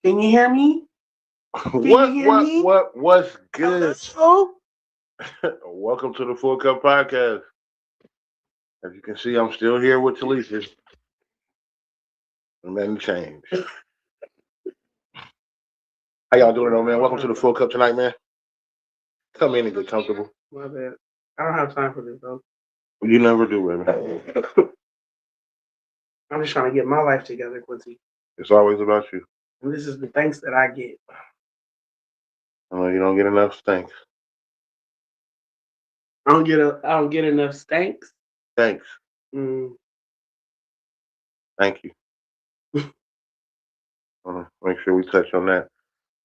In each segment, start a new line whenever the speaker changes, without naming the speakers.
Can you hear me? Can you hear me?
What's good?
Hello?
Welcome to the Full Cup Podcast. As you can see, I'm still here with Talisa. And nothing changed. How y'all doing, though, man? Welcome to the Full Cup tonight, man. Come in and get comfortable.
My bad. I don't have time for this, though.
You never do, baby.
I'm just trying to get my life together, Quincy.
It's always about you.
And this is the thanks that I get.
You don't get enough thanks.
I don't get enough thanks.
Thanks.
Mm.
Thank you. Make sure we touch on that.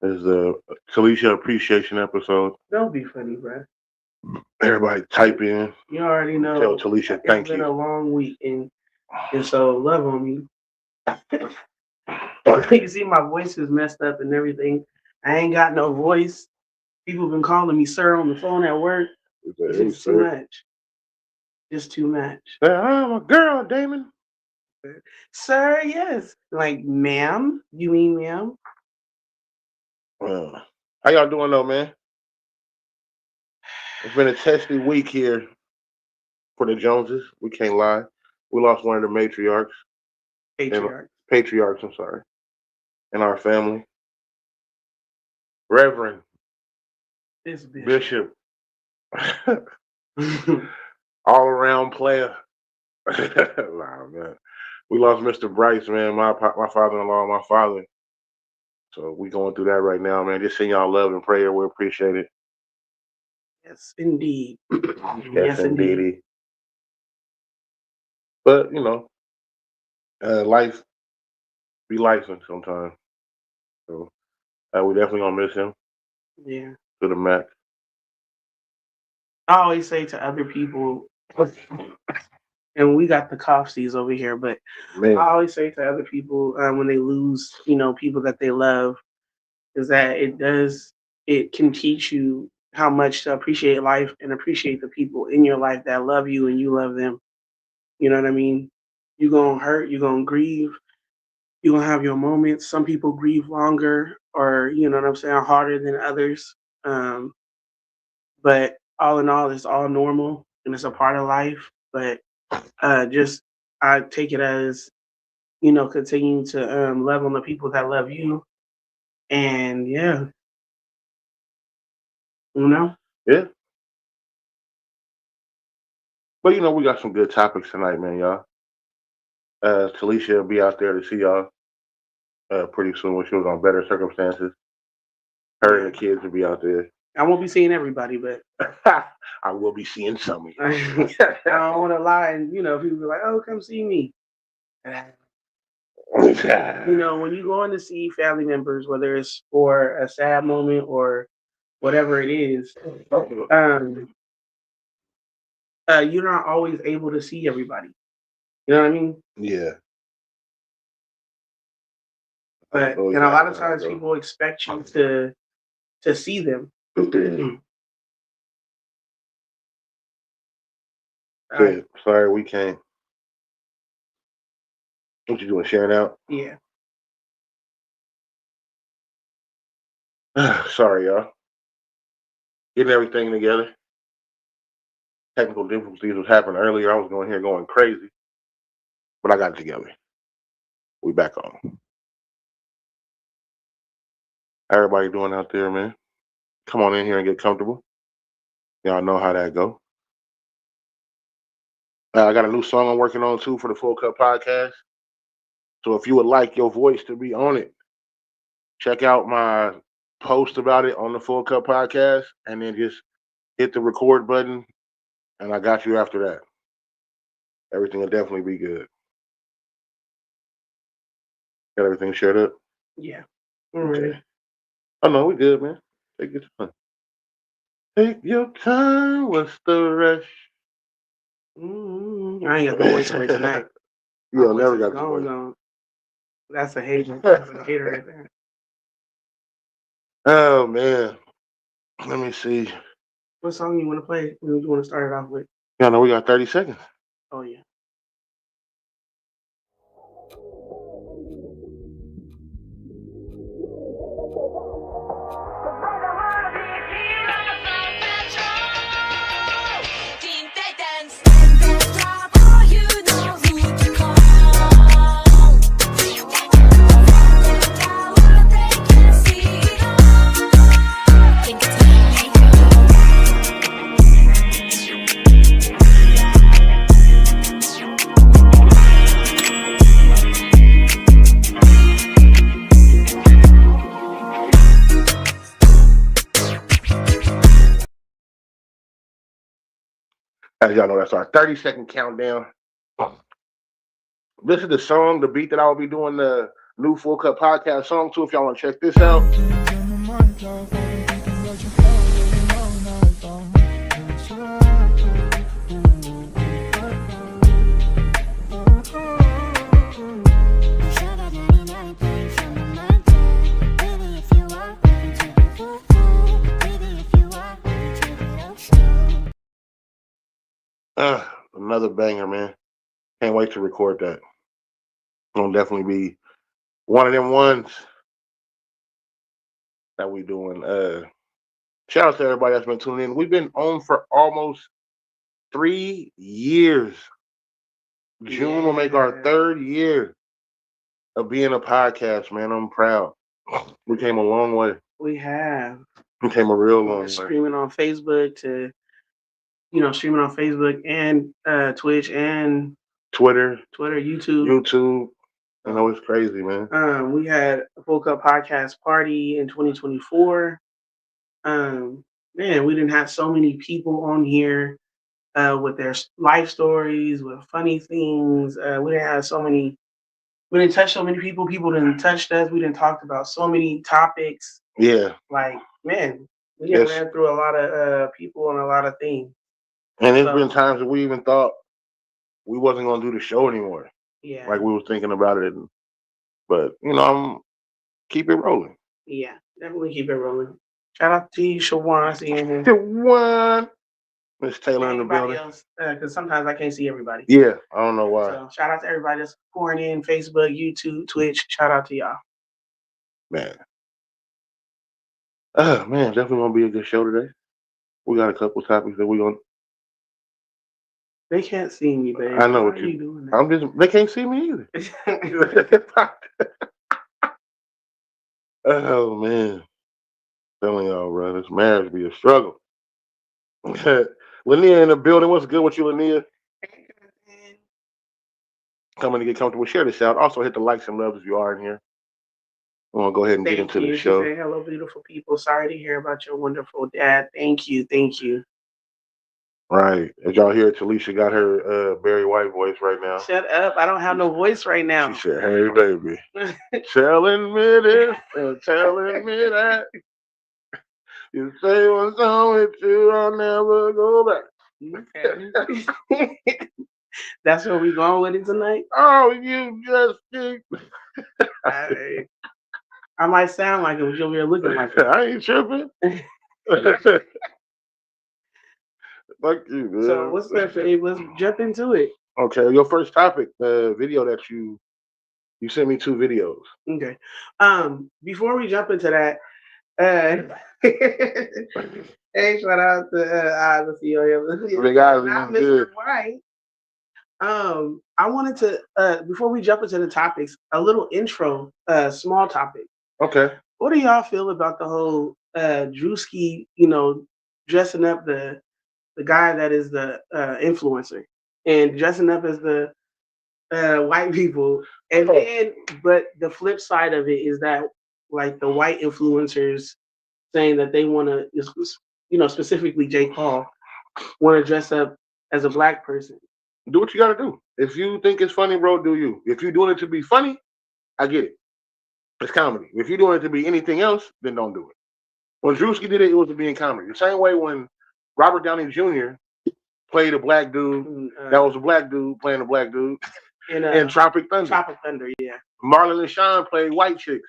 This is a Talisha appreciation episode.
Don't be funny, bro.
Everybody type in.
You already know.
Tell Talisha thank you.
It's been a long week, and so love on me. You see, my voice is messed up and everything. I ain't got no voice. People been calling me sir on the phone at work. It's just too much. Just too much.
I'm a girl, Damon.
Sir, yes. Like, ma'am? You mean ma'am?
How y'all doing, though, man? It's been a testy week here for the Joneses. We can't lie. We lost one of the matriarchs. Patriarchs, I'm sorry. In our family. Reverend.
This
Bishop. All around player. Nah, man. We lost Mr. Bryce, man. My father-in-law, my father. So we going through that right now, man. Just send y'all love and prayer. We appreciate it.
Yes, indeed.
Yes, indeed. But, life be lifing sometimes. So we definitely gonna miss him.
Yeah.
To the max.
I always say to other people, and we got the cough-sies over here, but man. I always say to other people when they lose, people that they love, is that it can teach you how much to appreciate life and appreciate the people in your life that love you and you love them. You know what I mean? You're going to hurt, you're going to grieve, you're going to have your moments. Some people grieve longer or, you know what I'm saying, harder than others. But all in all, it's all normal and it's a part of life. But I take it as, continuing to love on the people that love you. And yeah.
Yeah. But we got some good topics tonight, man, y'all. Talisha will be out there to see y'all pretty soon when she was on better circumstances. Her and the kids will be out there.
I won't be seeing everybody, but
I will be seeing some of you.
I don't want to lie, and people be like, "Oh, come see me." When you go in to see family members, whether it's for a sad moment or whatever it is, you're not always able to see everybody. You know what I mean?
Yeah.
But and a lot of times people expect you to see them.
Right. Sorry, we can't. What you doing? Sharing out?
Yeah.
Sorry, y'all. Getting everything together. Technical difficulties was happening earlier. I was going crazy. But I got it together. We back on. How everybody doing out there, man? Come on in here and get comfortable. Y'all know how that go. I got a new song I'm working on, too, for the Full Cup Podcast. So if you would like your voice to be on it, check out my post about it on the Full Cup Podcast, and then just hit the record button, and I got you after that. Everything will definitely be good. Got everything shared up?
Yeah.
Okay. Oh, no, we good, man. Take your time. Take your time. What's the rush?
I ain't got the voice for it tonight.
You never got the voice.
Gone. That's a hater. That's a hater right there.
Oh, man. Let me see.
What song you want to play? What you want to start it off with?
Yeah, no, we got 30 seconds.
Oh, yeah.
As y'all know, that's our 30-second countdown. This is the song, the beat that I will be doing the new Full Cup podcast song to. If y'all want to check this out. Another banger, man. Can't wait to record that. It'll definitely be one of them ones that we doing. Shout out to everybody that's been tuning in. We've been on for almost 3 years. June will make our 3rd year of being a podcast, man. I'm proud. We came a long way.
We have.
We came a real long way.
Streaming on Facebook streaming on Facebook and Twitch and
Twitter,
YouTube.
I know it's crazy, man.
We had a Full Cup podcast party in 2024. Man, we didn't have so many people on here with their life stories, with funny things. We didn't have so many. We didn't touch so many people. People didn't touch us. We didn't talk about so many topics.
Yeah.
Like, man, we ran through a lot of people and a lot of things.
And there's been times that we even thought we wasn't going to do the show anymore.
Yeah.
Like we were thinking about it. But, I'm keep it rolling.
Yeah, definitely keep it rolling. Shout out to you, Shawan. I see you in here.
Shawan. Miss Taylor in the building.
Because sometimes I can't see everybody.
Yeah, I don't know why.
So shout out to everybody that's pouring in, Facebook, YouTube, Twitch. Shout out to y'all.
Man. Man, definitely going to be a good show today. We got a couple topics that we're going to.
They can't see me, baby.
I know what you doing. They can't see me either. Oh, man. Telling y'all, bro, this marriage be a struggle. Lania in the building. What's good with you, Lania? Coming to get comfortable. Share this out. Also, hit the likes and loves if you are in here. I'm going to go ahead and get into the show.
Say, hello, beautiful people. Sorry to hear about your wonderful dad. Thank you. Thank you.
Right. As y'all hear, Talisha got her Barry White voice right now.
Shut up. I don't have no voice right now.
She said, hey, baby. Telling me this and telling me that. You say what's wrong with you, I'll never go back.
Okay. That's where we going with it tonight?
Oh, you just keep.
I might sound like it, but you're looking like it.
I ain't tripping. Fuck you, man.
So what's up, Abe? Let's jump into it.
Okay, your first topic, the video that you sent me 2 videos.
Okay. Before we jump into that, hey, shout out to let's see here.
Big eyes,
not Mr. White. I wanted to before we jump into the topics, a little intro, small topic.
Okay.
What do y'all feel about the whole Drewski, dressing up the guy that is the influencer and dressing up as the white people, and then but the flip side of it is that like the white influencers saying that they want to, specifically Jake Paul, want to dress up as a black person.
Do what you got to do. If you think it's funny, bro, do you. If you're doing it to be funny, I get it. It's comedy. If you're doing it to be anything else, then don't do it. When Drewski did it, it was to be in comedy. The same way when Robert Downey Jr. played a black dude, that was a black dude playing a black dude in Tropic Thunder.
Tropic Thunder, yeah.
Marlon and Sean played white chicks.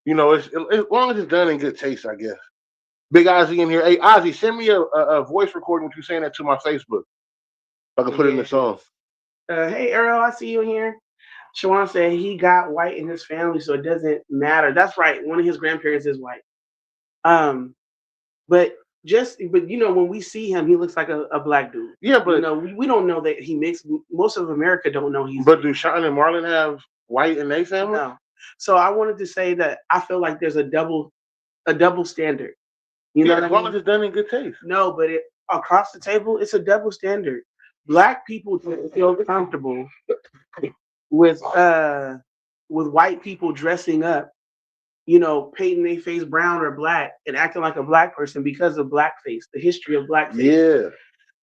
It's as long as it's done in good taste, I guess. Big Ozzy in here. Hey, Ozzy, send me a voice recording with you saying that to my Facebook. I can put it in the song.
Hey, Earl, I see you in here. Shawan said he got white in his family, so it doesn't matter. That's right. One of his grandparents is white. But when we see him, he looks like a black dude.
Yeah, but
we don't know that he mixed. Most of America don't know he's.
But do Sean and Marlon have white in their family?
No. So I wanted to say that I feel like there's a double standard. You know what I mean?
As long as it's done in good taste.
No, but across the table, it's a double standard. Black people feel comfortable with white people dressing up, painting their face brown or black and acting like a black person because of blackface, the history of blackface.
Yeah.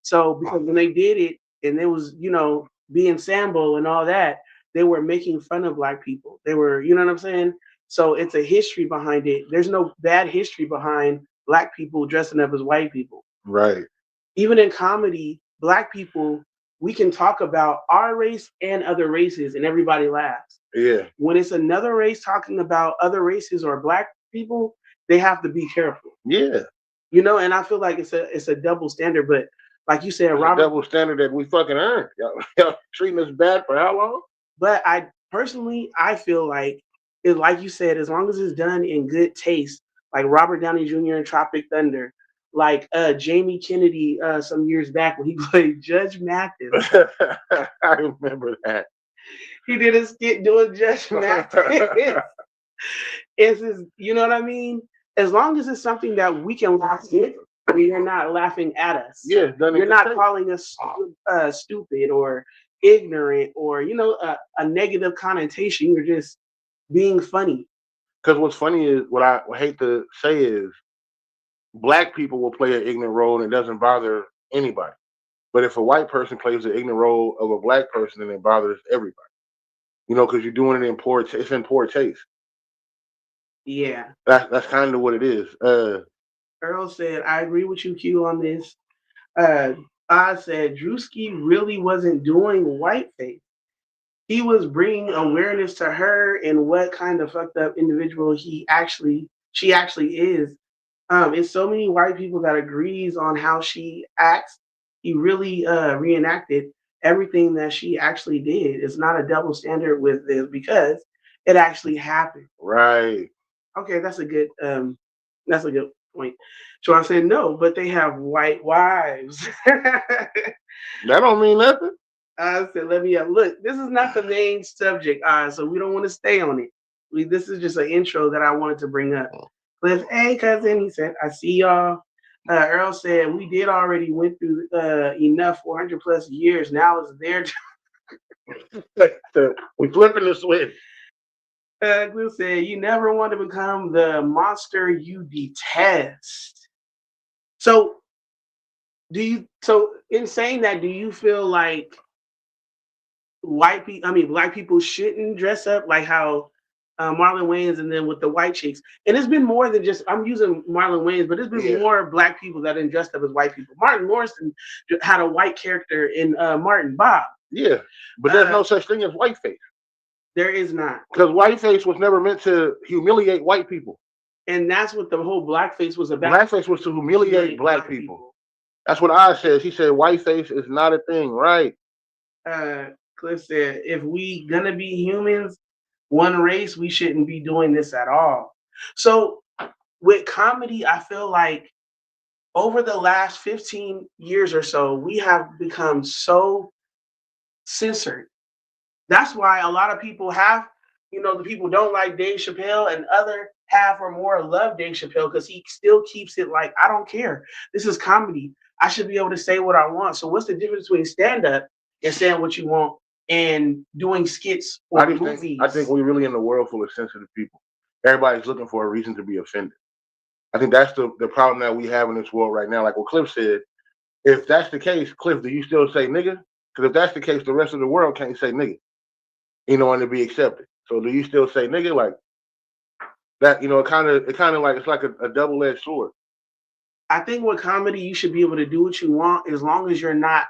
So because when they did it and it was, being Sambo and all that, they were making fun of black people. They were, you know what I'm saying? So it's a history behind it. There's no bad history behind black people dressing up as white people.
Right.
Even in comedy, black people, we can talk about our race and other races and everybody laughs.
Yeah.
When it's another race talking about other races or black people, they have to be careful.
Yeah.
And I feel like it's a double standard, but like you said,
It's
Robert,
a double standard that we fucking earned. Y'all treating us bad for how long?
but I feel like it, like you said, as long as it's done in good taste, like Robert Downey Jr. in Tropic Thunder, like Jamie Kennedy some years back when he played Judge Mathis.
I remember that.
He did a skit doing Judge Mathis. It's just, you know what I mean? As long as it's something that we can laugh with, you're not laughing at us.
Yeah,
you're not calling us stupid or ignorant or a negative connotation. You're just being funny.
Because what's funny is what I hate to say is black people will play an ignorant role and it doesn't bother anybody. But if a white person plays the ignorant role of a black person, then it bothers everybody. Because you're doing it in it's in poor taste.
Yeah.
That's kind of what it is.
Earl said, I agree with you, Q, on this. I said, Drewski really wasn't doing whiteface. He was bringing awareness to her and what kind of fucked up individual she actually is. It's so many white people that agrees on how she acts. He really reenacted everything that she actually did. It's not a double standard with this because it actually happened.
Right.
Okay, that's a good point. So I said no, but they have white wives.
That don't mean nothing.
I said, let me look. This is not the main subject, so we don't want to stay on it. This is just an intro that I wanted to bring up. Cliff, hey cousin, he said, I see y'all. Earl said we did already went through enough 400 plus years. Now it's their
time. We flipping the switch.
Cliff said you never want to become the monster you detest. So in saying that, do you feel like black people shouldn't dress up like how Marlon Wayans and then with the white chicks? And it's been more than just, I'm using Marlon Wayans, but it's been more black people that didn't dress up as white people. Martin Lawrence had a white character in Martin Bob.
Yeah, but there's no such thing as whiteface.
There is not.
Because whiteface was never meant to humiliate white people.
And that's what the whole blackface was about.
Blackface was to humiliate black people. That's what I said. He said whiteface is not a thing, right?
Cliff said, if we gonna be humans, one race, we shouldn't be doing this at all. So with comedy, I feel like over the last 15 years or so, we have become so censored. That's why a lot of people have, the people don't like Dave Chappelle and other half or more love Dave Chappelle because he still keeps it like, I don't care. This is comedy. I should be able to say what I want. So what's the difference between stand-up and saying what you want and doing skits or movies?
I think we're really in a world full of sensitive people. Everybody's looking for a reason to be offended. I think that's the problem that we have in this world right now. Like what Cliff said, if that's the case, Cliff, do you still say nigga? Because if that's the case, the rest of the world can't say nigga, and to be accepted. So do you still say nigga? Like that, it kind of like, it's like a double-edged sword.
I think with comedy, you should be able to do what you want as long as you're not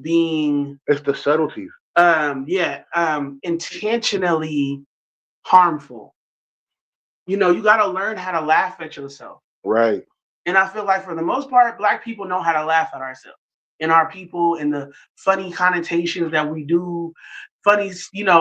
being.
It's the subtleties.
Intentionally harmful. You got to learn how to laugh at yourself.
Right.
And I feel like for the most part, black people know how to laugh at ourselves and our people and the funny connotations that we do, funny,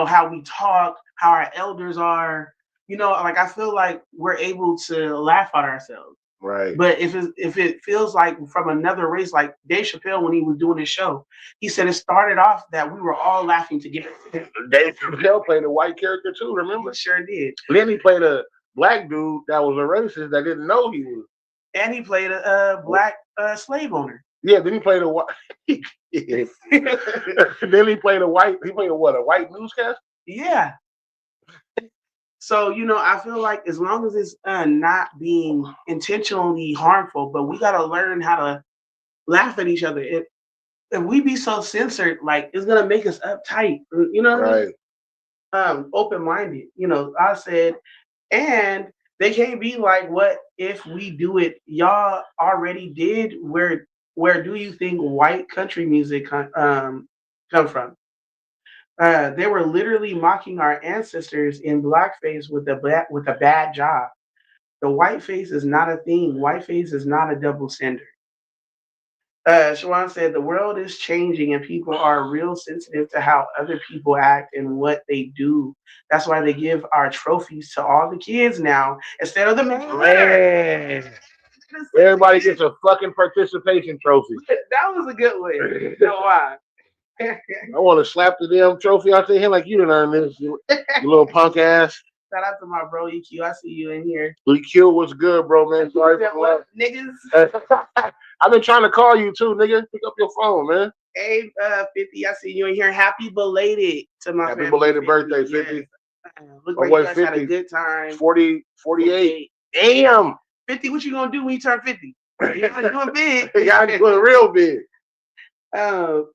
how we talk, how our elders are, like I feel like we're able to laugh at ourselves.
Right.
But if it feels like from another race, like Dave Chappelle when he was doing his show, he said it started off that we were all laughing together.
Dave Chappelle played a white character too, remember?
He sure did.
Then he played a black dude that was a racist that didn't know he was.
And he played a black slave owner.
Yeah, then he played a white. Then he played a white. He played a white newscaster?
Yeah. So, I feel like as long as it's not being intentionally harmful, but we got to learn how to laugh at each other. If we be so censored, like it's gonna make us uptight. You know what I mean? Open minded. You know, I said, and they can't be like, what if we do it? Y'all already did. Where do you think white country music come from? They were literally mocking our ancestors in blackface with a bad job. The whiteface is not a thing. Whiteface is not a double standard. Shawan said the world is changing and people are real sensitive to how other people act and what they do. That's why they give our trophies to all the kids now instead of the
man. Everybody gets a fucking participation trophy.
That was a good one. You know why?
I want to slap the damn trophy out their hand like you didn't earn this, you little punk ass.
Shout out to my bro EQ. I see you in here.
EQ, what's good, bro, man? Sorry for
what, niggas.
I've been trying to call you too, nigga. Pick up your phone, man.
Hey, 50, I see you in here. Happy belated to my
Happy belated 50. Birthday, 50.
Yes. Look like you guys 50? Had a good time.
40, 48. Damn.
50, what you gonna do when you turn 50? You gotta do it big.
You gotta do it real big.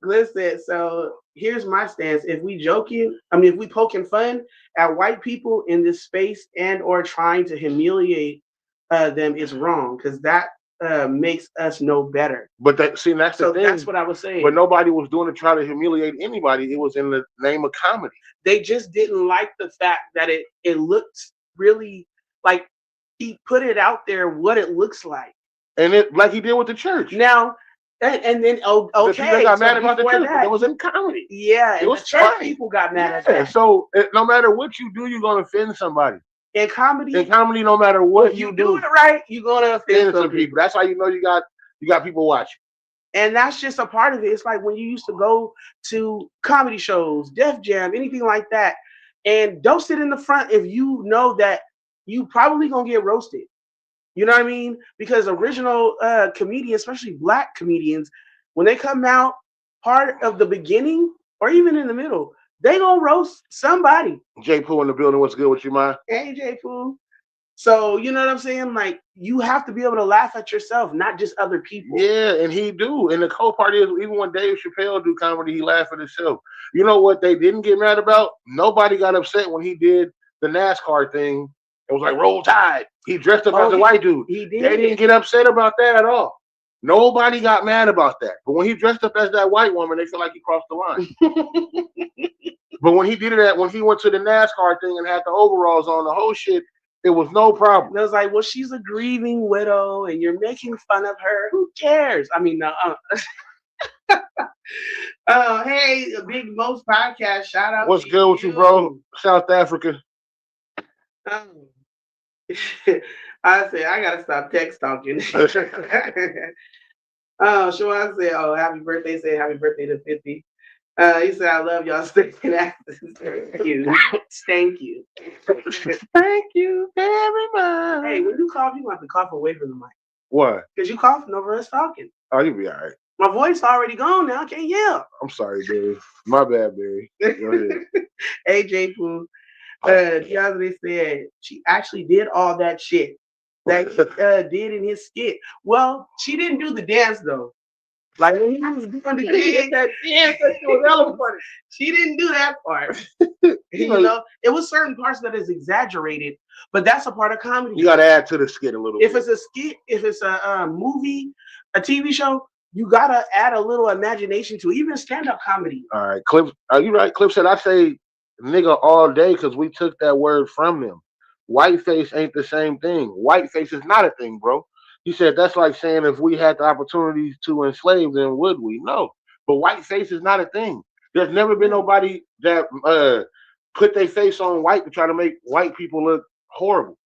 Listen, so here's my stance. If we poking fun at white people in this space and or trying to humiliate them is wrong, because that makes us know better.
But that's the thing.
That's what I was saying.
But nobody was doing to try to humiliate anybody. It was in the name of comedy.
They just didn't like the fact that it looked really like he put it out there what it looks like.
And it like he did with the church.
Now and then okay,
they got mad about the church. It was in comedy.
Yeah,
it was
the church people got mad at that.
So no matter what you do, you're gonna offend somebody.
In comedy,
no matter what you
do it right, you're gonna offend some people.
That's how you know you got people watching.
And that's just a part of it. It's like when you used to go to comedy shows, Def Jam, anything like that, and don't sit in the front if you know that you probably gonna get roasted. You know what I mean? Because original comedians, especially black comedians, when they come out, part of the beginning or even in the middle, they gonna roast somebody.
J Pooh in the building. What's good with you, man?
Hey, J Pooh. So you know what I'm saying? Like you have to be able to laugh at yourself, not just other people.
Yeah, and he do. And the cool part is, even when Dave Chappelle do comedy, he laugh at himself. You know what they didn't get mad about? Nobody got upset when he did the NASCAR thing. It was like Roll Tide. He dressed up as a white dude.
He did.
They didn't get upset about that at all. Nobody got mad about that. But when he dressed up as that white woman, they feel like he crossed the line. But when he did that, when he went to the NASCAR thing and had the overalls on, the whole shit, it was no problem.
It was like, well, she's a grieving widow, and you're making fun of her. Who cares? I mean, no. Hey, Big Most Podcast. Shout out.
What's good with you, bro? South Africa.
I said I gotta stop text talking. Sure, I said, "Oh, happy birthday!" Say happy birthday to 50. He said, "I love y'all stinking asses." Thank you, thank you,
thank you very much.
Hey, when you cough, you have to cough away from the mic.
What?
Because you coughing over us talking.
Oh, you'll be all right.
My voice already gone now. I can't yell.
I'm sorry, Barry. My bad, Barry. Go ahead.
Hey, J Pooh. Deandre said she actually did all that shit that he did in his skit. Well, she didn't do the dance though. Like when he was doing the gig, that dance, that shit was hella funny. She didn't do that part. You know, it was certain parts that is exaggerated, but that's a part of comedy.
You got to add to the skit a little bit.
If it's a skit, if it's a movie, a TV show, you gotta add a little imagination to it. Even stand-up comedy.
All right, Cliff. Are you right? Cliff said I say nigga all day because we took that word from them. Whiteface ain't the same thing. Whiteface is not a thing, bro. He said that's like saying if we had the opportunities to enslave them, would we? No. But whiteface is not a thing. There's never been nobody that put their face on white to try to make white people look horrible.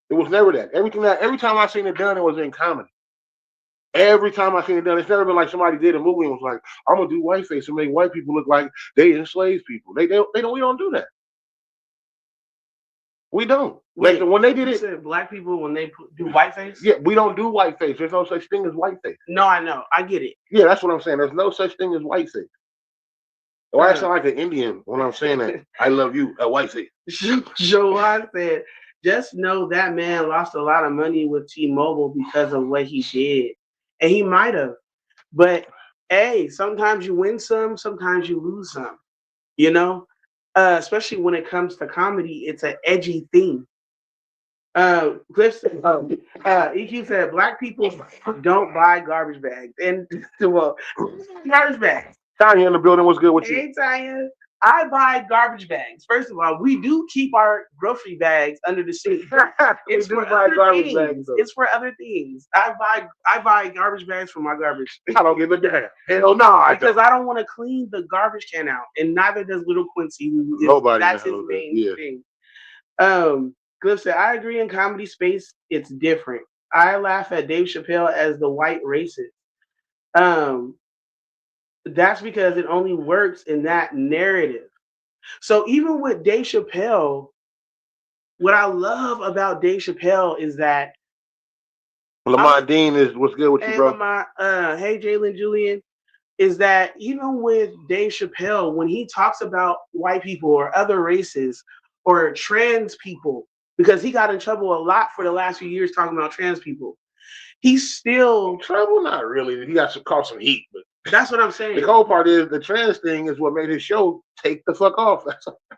It was never that. Every time I seen it done, it was in comedy. Every time I seen it done, it's never been like somebody did a movie and was like, I'm gonna do whiteface and make white people look like they enslaved people. We don't do that. We don't. Like when they did it,
black people when they do whiteface.
Yeah, we don't do whiteface. There's no such thing as whiteface.
No, I know. I get it.
Yeah, that's what I'm saying. There's no such thing as whiteface. Why I sound like an Indian when I'm saying that? I love you, a whiteface.
Joanne said, just know that man lost a lot of money with T-Mobile because of what he did. And he might have. But hey, sometimes you win some, sometimes you lose some. You know, especially when it comes to comedy, it's an edgy thing. Cliff said, EQ said black people don't buy garbage bags. And well, garbage bags.
Tanya in the building. What's good with you?
Hey, Tanya. I buy garbage bags. First of all, we do keep our grocery bags under the sink. It's for other things. It's for other things. I buy garbage bags for my garbage.
I don't give a damn. Hell no,
because I don't want to clean the garbage can out, and neither does Little Quincy.
Nobody.
That's his main thing. Cliff said, I agree in comedy space, it's different. I laugh at Dave Chappelle as the white racist. That's because it only works in that narrative. So even with Dave Chappelle, what I love about Dave Chappelle is that
Lamont Dean is what's good with you, bro?
Hey, Jalen Julian, is that even with Dave Chappelle, when he talks about white people or other races or trans people, because he got in trouble a lot for the last few years talking about trans people, he's still
trouble. Not really. He got caught some heat, but
that's what I'm saying.
The cool part is the trans thing is what made his show take the fuck off.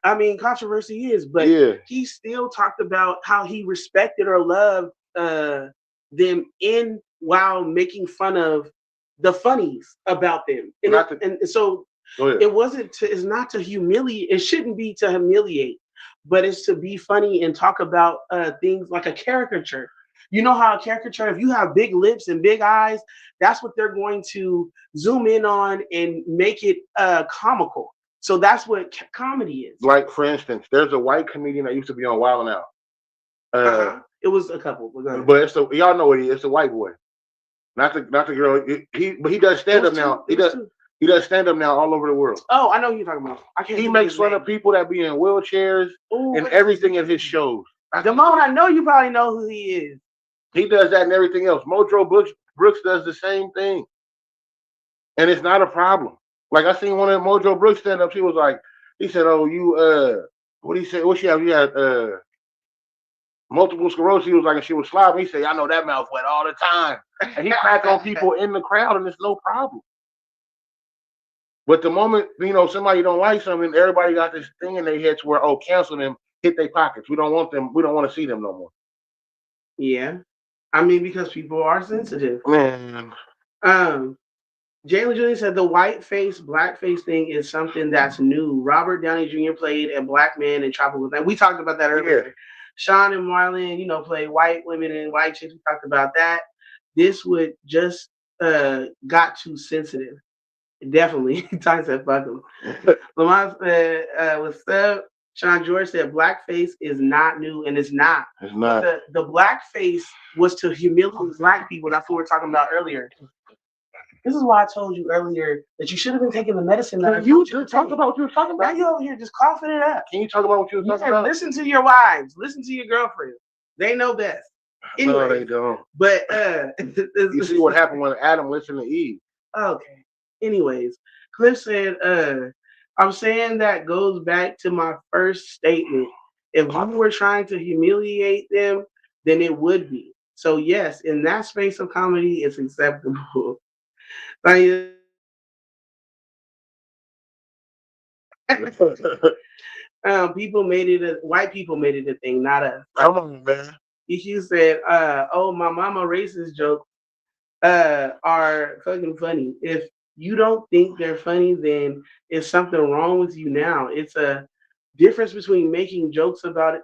I mean, controversy is, but he still talked about how he respected or loved them in while making fun of the funnies about them, and so it wasn't. It's not to humiliate. It shouldn't be to humiliate, but it's to be funny and talk about things like a caricature. You know how a caricature, if you have big lips and big eyes, that's what they're going to zoom in on and make it comical. So that's what comedy is.
Like, for instance, there's a white comedian that used to be on Wild 'N Out.
It was a couple.
But it's y'all know what he is. It's a white boy. Not the girl. But he does stand up now. He does stand up now all over the world.
Oh, I know who you're talking about.
He makes fun of people that be in wheelchairs and everything in his shows.
Damone, I know you probably know who he is.
He does that and everything else. Mojo Brooks does the same thing. And it's not a problem. Like, I seen one of Mojo Brooks stand up. He said, oh, you, what he said? What she have? You had multiple sclerosis. He was like, and she was slobbering. He said, I know that mouth wet all the time. And he crack on people in the crowd, and it's no problem. But the moment, somebody don't like something, everybody got this thing in their heads where, cancel them, hit their pockets. We don't want them. We don't want to see them no more.
Yeah. I mean, because people are sensitive.
Man.
Jalen Julian said the white face, black face thing is something that's new. Robert Downey Jr. played a black man in Tropical Thunder. We talked about that earlier. Yeah. Sean and Marlon, play white women and white chicks. We talked about that. This would just got too sensitive. Definitely. Ty said, fuck him. Lamont said, what's up? Sean George said, blackface is not new, and it's not.
It's not.
The blackface was to humiliate black people. That's what we were talking about earlier. This is why I told you earlier that you should have been taking the medicine.
Can you just talk about what you were talking about?
Now you over here just coughing it up.
Can you talk about what you were talking about?
Listen to your wives. Listen to your girlfriend. They know best. Anyway,
no, they don't.
But
you see what happened when Adam listened to Eve.
Okay. Anyways, Cliff said, I'm saying that goes back to my first statement. If we were trying to humiliate them, then it would be. So yes, in that space of comedy, it's acceptable. White people made it a thing, not us.
Come on, man.
You said, oh, my mama racist jokes are fucking funny. If you don't think they're funny, then it's something wrong with you now. It's a difference between making jokes about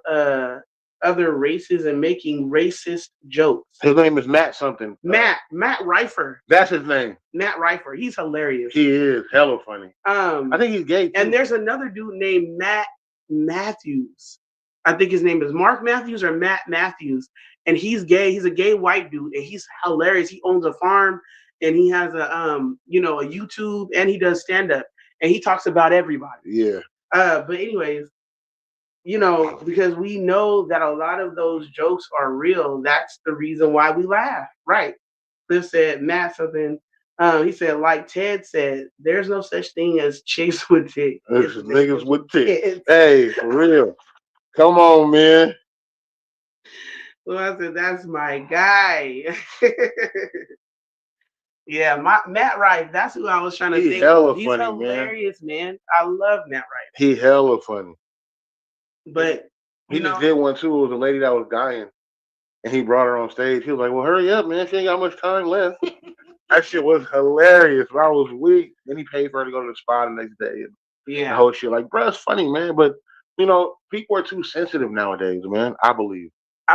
other races and making racist jokes.
His name is Matt something.
Matt Rifer.
That's his name.
Matt Rifer. He's hilarious.
He is hella funny. I think he's gay too.
And there's another dude named Matt Matthews. I think his name is Mark Matthews or Matt Matthews. And he's gay. He's a gay white dude, and he's hilarious. He owns a farm, and he has a YouTube, and he does stand up, and he talks about everybody.
Yeah.
But anyways, because we know that a lot of those jokes are real. That's the reason why we laugh, right? Cliff said, Matt something. He said, like Ted said, there's no such thing as chicks with tits.
It's niggas with tits. Hey, for real. Come on, man.
Well, I said, that's my guy. Yeah, Matt Rife. That's who I was trying to think of. He's funny, hilarious, man. I love Matt Rife.
He hella funny.
But
he just did one too. It was a lady that was dying, and he brought her on stage. He was like, "Well, hurry up, man. She ain't got much time left." That shit was hilarious. I was weak. Then he paid for her to go to the spa the next day. And the whole shit. Like, bro, it's funny, man. But people are too sensitive nowadays, man. I believe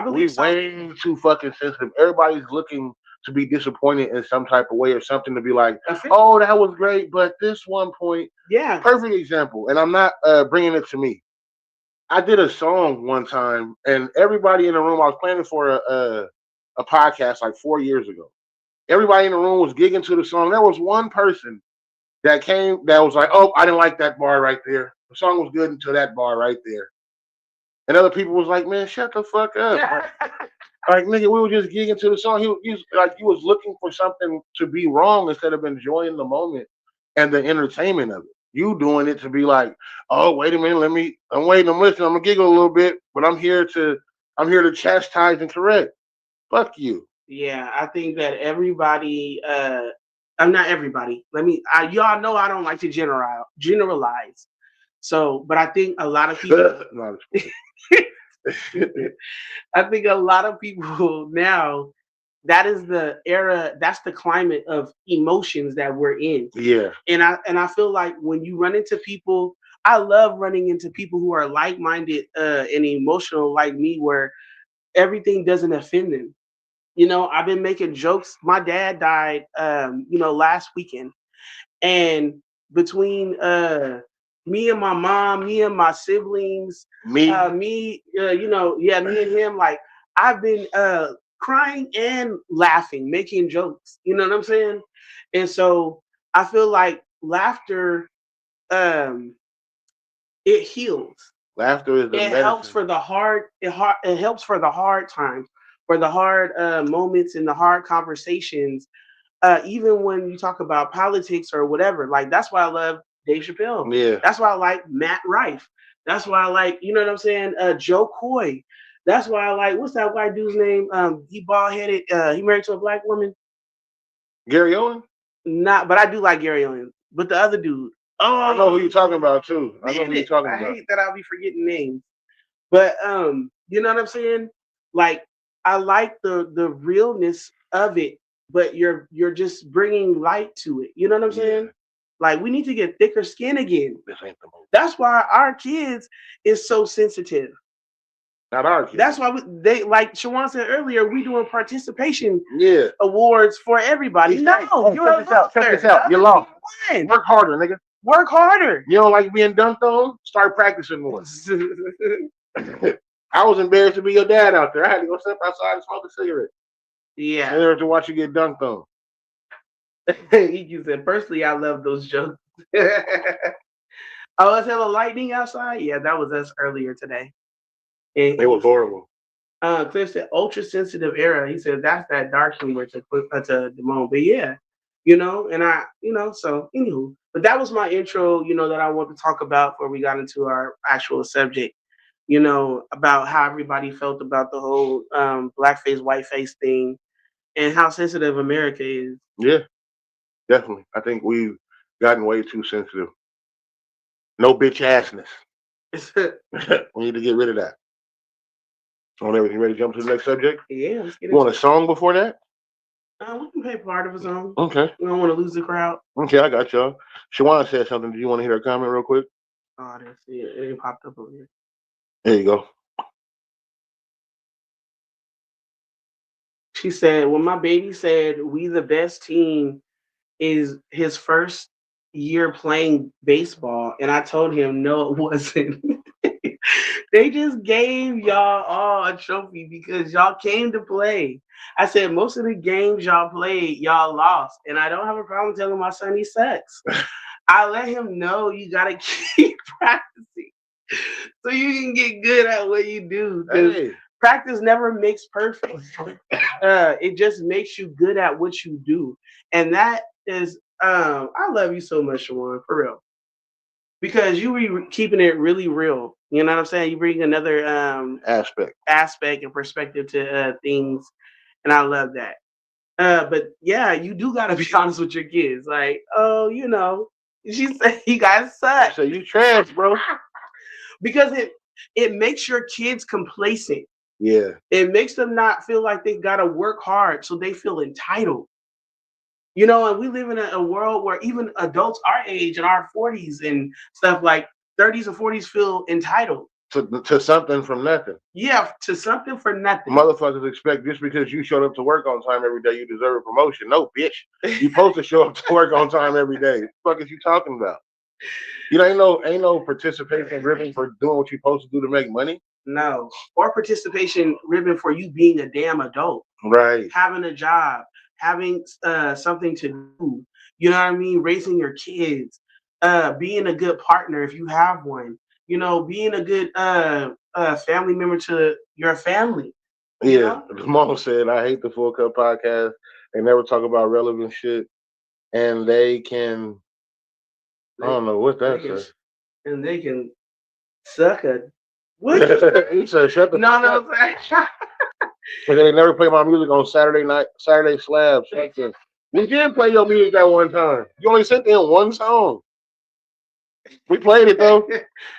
we're way too fucking sensitive. Everybody's looking to be disappointed in some type of way or something to be like, oh, that was great, but this one point, perfect example. And I'm not bringing it to me. I did a song one time, and everybody in the room. I was planning for a podcast like 4 years ago. Everybody in the room was gigging to the song. There was one person that came that was like, "Oh, I didn't like that bar right there. The song was good until that bar right there." And other people was like, "Man, shut the fuck up." Like, nigga, we were just gigging to the song. He was looking for something to be wrong instead of enjoying the moment and the entertainment of it. You doing it to be like, oh, wait a minute, I'm waiting, I'm listening, I'm gonna giggle a little bit, but I'm here to chastise and correct. Fuck you.
Yeah, I think that everybody, I'm not everybody. Y'all know I don't like to generalize. So, but I think a lot of people. I think a lot of people now, that is the era, that's the climate of emotions that we're in.
Yeah.
And I feel like when you run into people, I love running into people who are like-minded and emotional like me, where everything doesn't offend them. I've been making jokes. My dad died, last weekend. And between me and my mom, me and my siblings, me and him, like, I've been crying and laughing, making jokes. You know what I'm saying? And so I feel like laughter, it heals.
Laughter is the medicine.
Helps for the hard. It helps for the hard times, for the hard moments and the hard conversations. Even when you talk about politics or whatever, like, that's why I love Dave Chappelle.
Yeah.
That's why I like Matt Rife. That's why I like, you know what I'm saying, Joe Coy. That's why I like, what's that white dude's name? He bald headed. He married to a black woman.
Gary Owen?
Not, but I do like Gary Owen. But the other dude. Oh,
I know who you're talking about too. I hate
that I'll be forgetting names. But you know what I'm saying? Like, I like the realness of it, but you're just bringing light to it. You know what I'm saying? Like, we need to get thicker skin again.
This ain't the most.
That's why our kids is so sensitive.
Not our kids.
That's why they, like Shawan said earlier, we doing participation awards for everybody. No,
check this out. You're lost. Work harder, nigga.
Work harder.
You don't like being dunked on? Start practicing more. I was embarrassed to be your dad out there. I had to go step outside and smoke a cigarette.
Yeah.
In order to watch you get dunked on.
You said, personally, I love those jokes. Oh, it's hella lightning outside? Yeah, that was us earlier today.
It was horrible.
Cliff said, ultra sensitive era. He said, that's that dark humor to Damone. But yeah, and so anywho. But that was my intro, that I want to talk about before we got into our actual subject, about how everybody felt about the whole blackface, whiteface thing and how sensitive America is.
Yeah, definitely. I think we've gotten way too sensitive. No bitch assness. We need to get rid of that. On everything, ready to jump to the next subject?
Yeah, let's get
it. You want a song before that?
We can play part of a song.
Okay.
We don't want to lose the crowd.
Okay, I got y'all. Shawan said something. Do you want to hear her comment real quick?
Oh, that's it. It popped up over here.
There you go.
She said, when my baby said we the best team is his first year playing baseball, and I told him no, it wasn't. They just gave y'all all a trophy because y'all came to play. I said most of the games y'all played, y'all lost, and I don't have a problem telling my son he sucks. I let him know you gotta keep practicing so you can get good at what you do. Hey. Practice never makes perfect. It just makes you good at what you do, and that is. I love you so much, Shawan, for real. Because you be keeping it really real. You know what I'm saying? You bring another aspect and perspective to things, and I love that. But yeah, you do gotta be honest with your kids. Like, oh, she said you guys suck.
So you trash, bro.
Because it makes your kids complacent.
Yeah.
It makes them not feel like they gotta work hard, so they feel entitled. And we live in a world where even adults our age in our 40s and stuff like 30s and 40s feel entitled.
To something from nothing.
Yeah, to something for nothing.
Motherfuckers expect just because you showed up to work on time every day, you deserve a promotion. No, bitch. You supposed to show up to work on time every day. What the fuck is you talking about? Ain't no participation ribbon for doing what you're supposed to do to make money.
No. Or participation ribbon for you being a damn adult.
Right.
Having a job, having something to do. You know what I mean? Raising your kids, being a good partner if you have one. Being a good family member to your family.
Yeah. The mom said, I hate the Full Cup podcast. They never talk about relevant shit. And they can, I don't know what that says.
And they can suck a. What?
He said, shut the fuck up.
No.
Because they never play my music on Saturday slabs. We did play your music that one time. You only sent in one song. We played it though.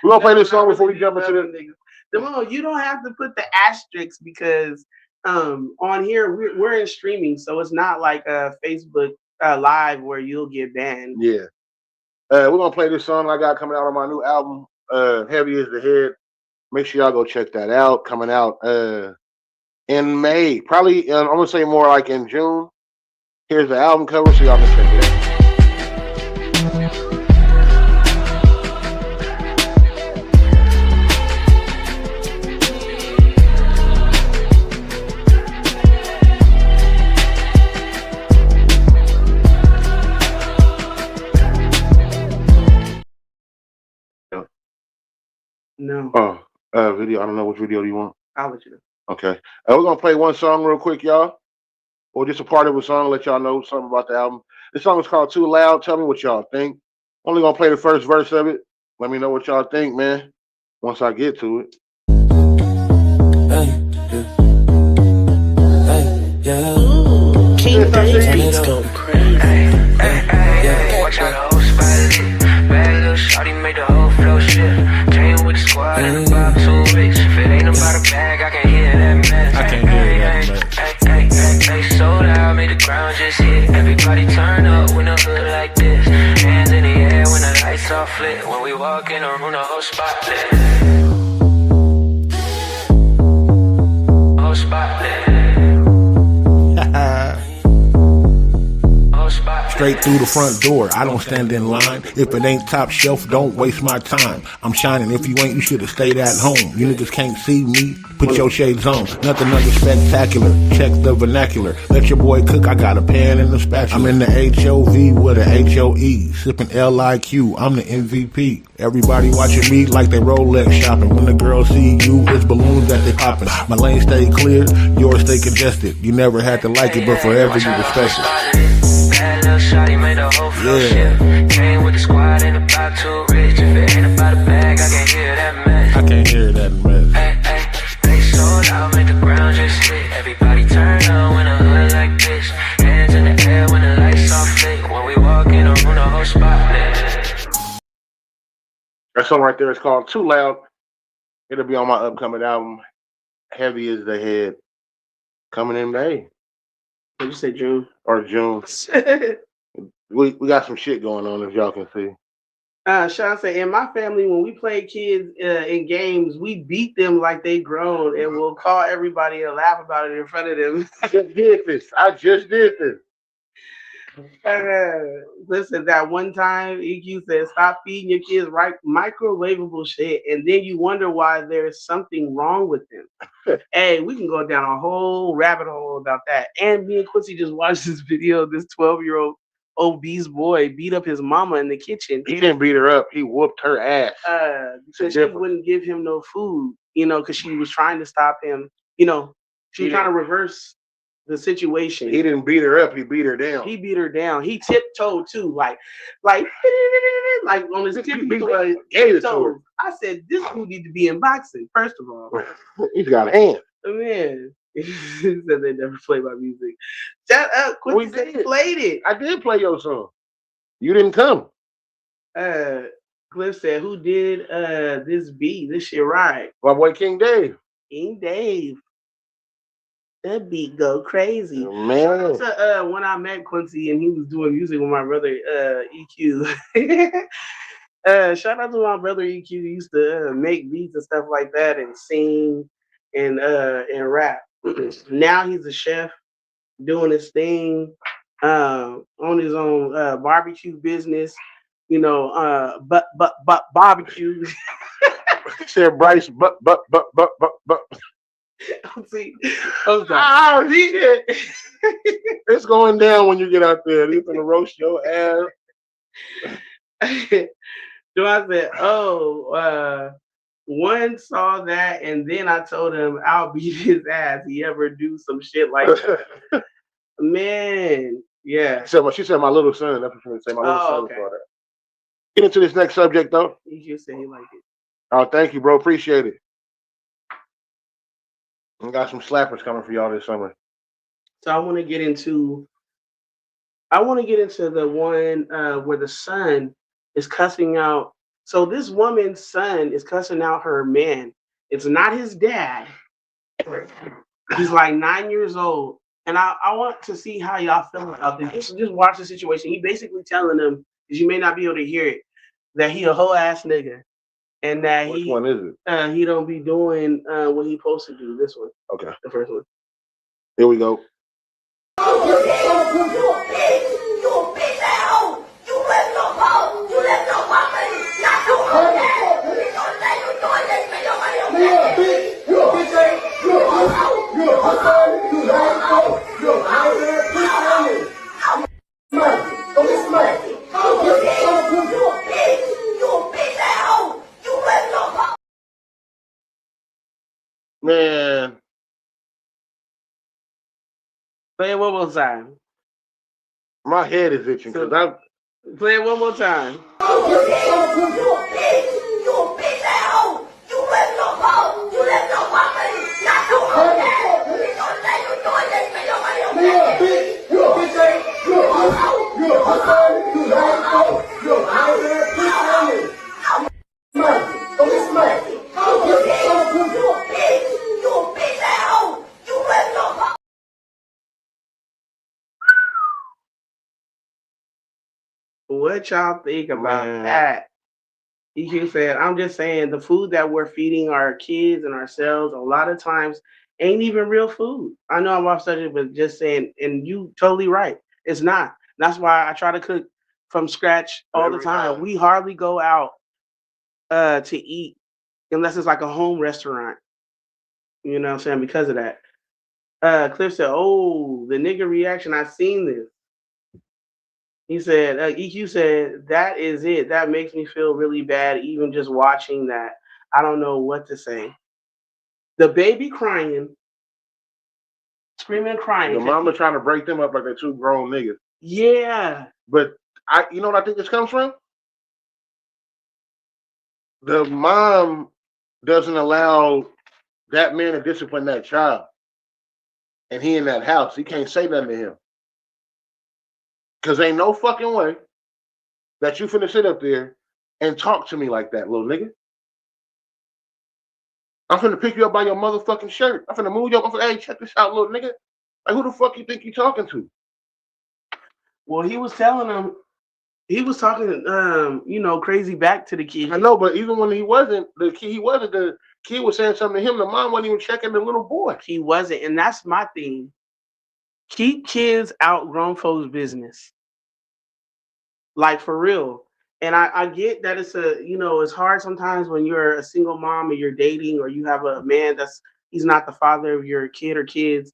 We're gonna play this song before we jump into the.
Demone, you don't have to put the asterisks because on here we're in streaming, so it's not like a Facebook live where you'll get banned.
Yeah. We're gonna play this song I got coming out on my new album, Heavy Is the Head. Make sure y'all go check that out. Coming out in May. Probably I'm gonna say more like in June. Here's the album cover so y'all can check it out.
No.
Video. I don't know which video do you want.
I'll let you know.
Okay. We're gonna play one song real quick, y'all. Or just a part of a song, let y'all know something about the album. This song is called Too Loud. Tell me what y'all think. Only gonna play the first verse of it. Let me know what y'all think, man. Once I get to it.
King Beats go crazy. Watch out the whole spot. Bad little shawty made the whole flow shift. Came with the squad and about 2 weeks. If it ain't about a bag, I can hear that mess.
I can't hear that mess.
They so loud, made the ground just hit. Everybody turn up when the hood like this. Hands in the air when the lights all flit. When we walk in the room, the whole spot lit. Whole spot lit.
Straight through the front door, I don't stand in line. If it ain't top shelf, don't waste my time. I'm shining, if you ain't, you should've stayed at home. You niggas can't see me, put your shades on. Nothing under spectacular, check the vernacular. Let your boy cook, I got a pan and a spatula. I'm in the HOV with a HOE, sipping LIQ, I'm the MVP. Everybody watching me like they Rolex shopping. When the girls see you, it's balloons that they popping. My lane stay clear, yours stay congested. You never had to like it, but forever you respect it.
Bad little shawty made the whole flow shift. Came with the squad and about 2 rich. If it ain't about a bag, I can't hear that mess.
I can't hear that mess.
They so loud, make the ground just hit. Everybody turn up when a hood like this. Hands in the air when the lights off flick. When we walk in the room, the whole spot lit.
That song right there is called Too Loud. It'll be on my upcoming album, Heavy Is the Head, coming in May.
Did you say June?
Or June. we got some shit going on, as y'all can see.
Sean said, in my family, when we play kids in games, we beat them like they grown and we'll call everybody and laugh about it in front of them.
I just did this.
Listen, that one time EQ said, stop feeding your kids microwavable shit, and then you wonder why there's something wrong with them. Hey, we can go down a whole rabbit hole about that. And me and Quincy just watched this video of this 12-year-old obese boy beat up his mama in the kitchen.
He didn't beat her up. He whooped her ass.
Because she wouldn't give him no food, because she was trying to stop him. She was trying to reverse the situation.
He didn't beat her up. He beat her down.
He beat her down. He tiptoed too, like on his tiptoes. I said, this dude need to be in boxing. First of all,
he's got a hand.
Man, He said they never play my music. Shut up.
We
Quincy said he
did.
played it.
I did play your song. You didn't come.
Cliff said, who did this beat? This shit right.
My boy King Dave.
King Dave. That beat go crazy.
Man.
So, when I met Quincy and he was doing music with my brother EQ. Shout out to my brother EQ. He used to make beats and stuff like that and sing and rap. Now he's a chef doing his thing on his own barbecue business. You know, but barbecue.
He said Bryce, but.
See, oh
shit! It's going down when you get out there. They're gonna roast your ass.
So I said, one saw that, and then I told him I'll beat his ass. He ever do some shit like that. Man, yeah.
She said my little son. That's what she was saying. My little son
okay.
saw that. Get into this next subject though.
He just said he liked it.
Oh, thank you, bro. Appreciate it. I got some slappers coming for y'all this summer.
So I want to get into the one where the son is cussing out. So this woman's son is cussing out her man. It's not his dad. He's like 9 years old. And I want to see how y'all feel about this. Just watch the situation. He basically telling them, because you may not be able to hear it, that he a whole ass nigga. And that
Which one is it?
He don't be doing what he supposed to do. This one.
Okay.
The first one.
Here we go. Man.
Play it one more time.
My head is itching because I'm.
Play it one more time. What y'all think about that? EQ said, I'm just saying the food that we're feeding our kids and ourselves a lot of times ain't even real food. I know I'm off subject, but just saying, and you totally right. It's not. That's why I try to cook from scratch all the time. We hardly go out to eat unless it's like a home restaurant. You know what I'm saying? Because of that. Cliff said, oh, the nigga reaction, I seen this. He said, EQ said, that is it. That makes me feel really bad, even just watching that. I don't know what to say. The baby crying, screaming and crying.
The mama trying to break them up like they're two grown niggas.
Yeah.
But you know what I think this comes from? The mom doesn't allow that man to discipline that child. And he in that house. He can't say nothing to him. Because ain't no fucking way that you finna sit up there and talk to me like that, little nigga. I'm finna pick you up by your motherfucking shirt. I'm finna move you up. I'm finna, hey, check this out, little nigga. Like, who the fuck you think you talking to?
Well, he was telling him, he was talking, crazy back to the kid.
I know, but even when he wasn't, the kid was saying something to him. The mom wasn't even checking the little boy.
He wasn't. And that's my thing. Keep kids out grown folks' business. Like, for real. And I get that it's hard sometimes when you're a single mom and you're dating or you have a man he's not the father of your kid or kids.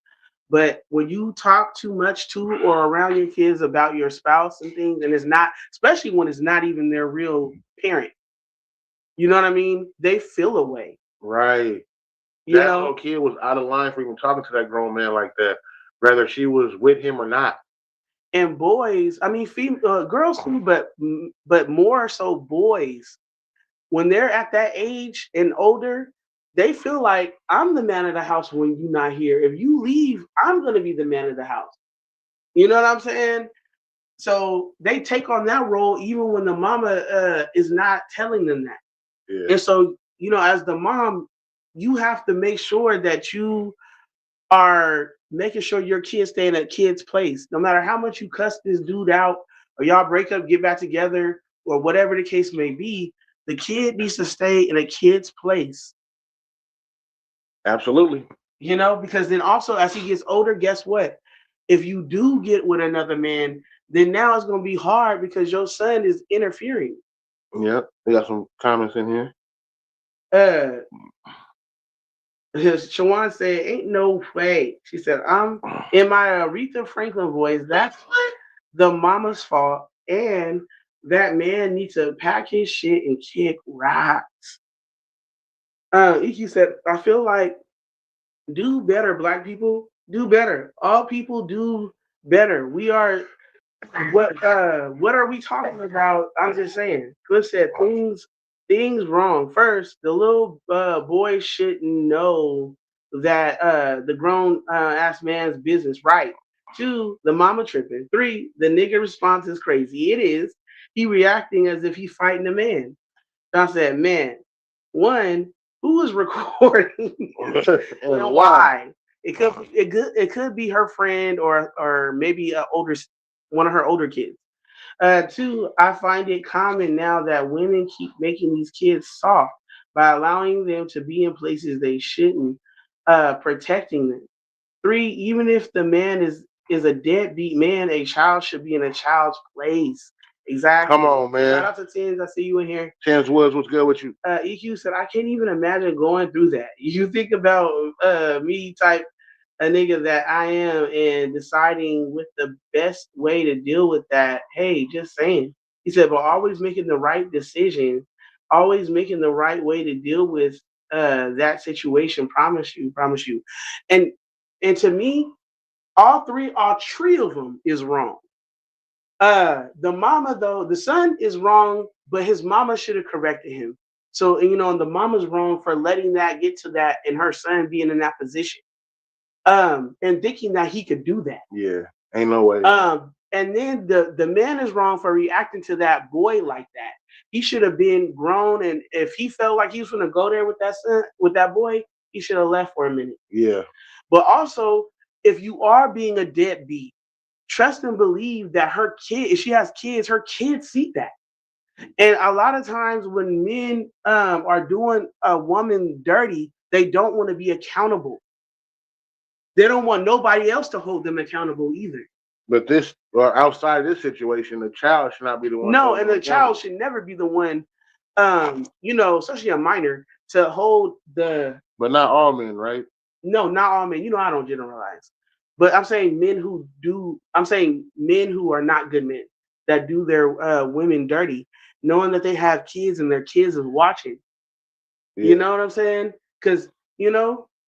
But when you talk too much to or around your kids about your spouse and things, and it's not, especially when it's not even their real parent, you know what I mean? They feel a way.
Right. That little kid was out of line for even talking to that grown man like that, whether she was with him or not.
And boys, I mean, girls too, but more so boys, when they're at that age and older, they feel like I'm the man of the house when you're not here. If you leave, I'm gonna be the man of the house. You know what I'm saying? So they take on that role even when the mama is not telling them that.
Yeah.
And so, as the mom, you have to make sure that you are making sure your kids stay in a kid's place. No matter how much you cuss this dude out or y'all break up, get back together, or whatever the case may be, the kid needs to stay in a kid's place.
Absolutely.
Because then also as he gets older, guess what? If you do get with another man, then now it's going to be hard because your son is interfering.
Yep. We got some comments in here.
Shawan said, "Ain't no way." She said, "I'm in my Aretha Franklin voice. That's the mama's fault, and that man needs to pack his shit and kick rocks." Iki said, "I feel like do better, black people. Do better. All people do better. We are what are we talking about? I'm just saying." Cliff said things wrong. First, the little boy shouldn't know that the grown ass man's business. Right. Two, the mama tripping. Three, the nigga response is crazy. It is. He reacting as if he fighting a man. I said, man, one, who is recording and why? It could be her friend or maybe one of her older kids. Two, I find it common now that women keep making these kids soft by allowing them to be in places they shouldn't, protecting them. Three, even if the man is a deadbeat man, a child should be in a child's place. Exactly.
Come on, man.
Shout out to Tins. I see you in here.
Tins Woods, what's good with you?
EQ said, I can't even imagine going through that. You think about me type a nigga that I am and deciding with the best way to deal with that. Hey, just saying. He said, but always making the right decision, always making the right way to deal with that situation. Promise you, promise you. And to me, all three of them is wrong. The mama though, the son is wrong, but his mama should have corrected him. So and the mama's wrong for letting that get to that and her son being in that position. And thinking that he could do that.
Yeah, ain't no way.
And then the man is wrong for reacting to that boy like that. He should have been grown, and if he felt like he was gonna go there with that son, with that boy, he should have left for a minute.
Yeah.
But also, if you are being a deadbeat, trust and believe that her kid, if she has kids, her kids see that. And a lot of times when men are doing a woman dirty, they don't want to be accountable. They don't want nobody else to hold them accountable either.
But outside of this situation, the child should not be the one.
No, and the child should never be the one, especially a minor, to hold the.
But not all men, right?
No, not all men. I don't generalize. But I'm saying men who do. I'm saying men who are not good men that do their women dirty, knowing that they have kids and their kids is watching. Yeah. You know what I'm saying? Because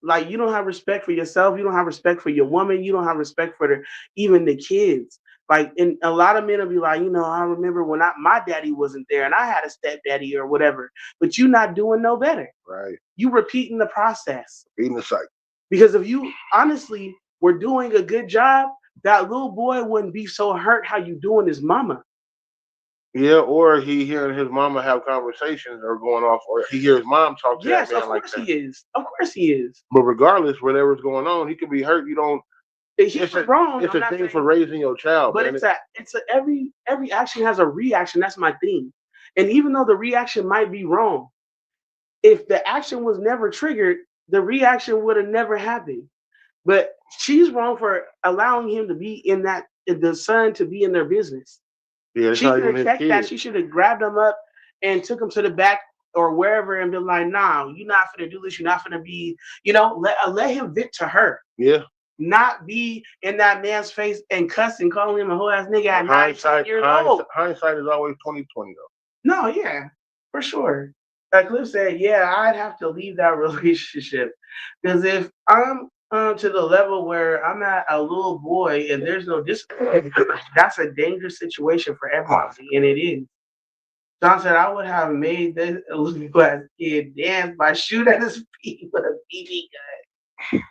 like you don't have respect for yourself, you don't have respect for your woman, you don't have respect for even the kids. Like, and a lot of men will be like, I remember when my daddy wasn't there and I had a stepdaddy or whatever, but you not doing no better.
Right.
You repeating the process.
Repeating the cycle.
Because if you honestly were doing a good job, that little boy wouldn't be so hurt how you doing his mama.
Yeah, or he hearing his mama have conversations or going off, or he hears mom talk to that man like that.
Yes, of course he is. Of course he is.
But regardless, whatever's going on, he could be hurt. You don't.
It's wrong.
It's a thing for raising your child.
But man. Every action has a reaction. That's my thing. And even though the reaction might be wrong, if the action was never triggered, the reaction would have never happened. But she's wrong for allowing him to be the son to be in their business.
Yeah,
she should have checked that. She should have grabbed him up and took him to the back or wherever and been like, "Nah, you're not gonna do this. You're not gonna be, let him vent to her."
Yeah.
Not be in that man's face and cussing, calling him a whole ass nigga at 19 years old.
Hindsight is always 20/20 though.
No, yeah, for sure. Cliff said, "Yeah, I'd have to leave that relationship because if I'm to the level where I'm at a little boy and there's no discipline, that's a dangerous situation for everybody, and it is." John said, I would have made this little ass kid dance by shooting at his feet with a BB gun.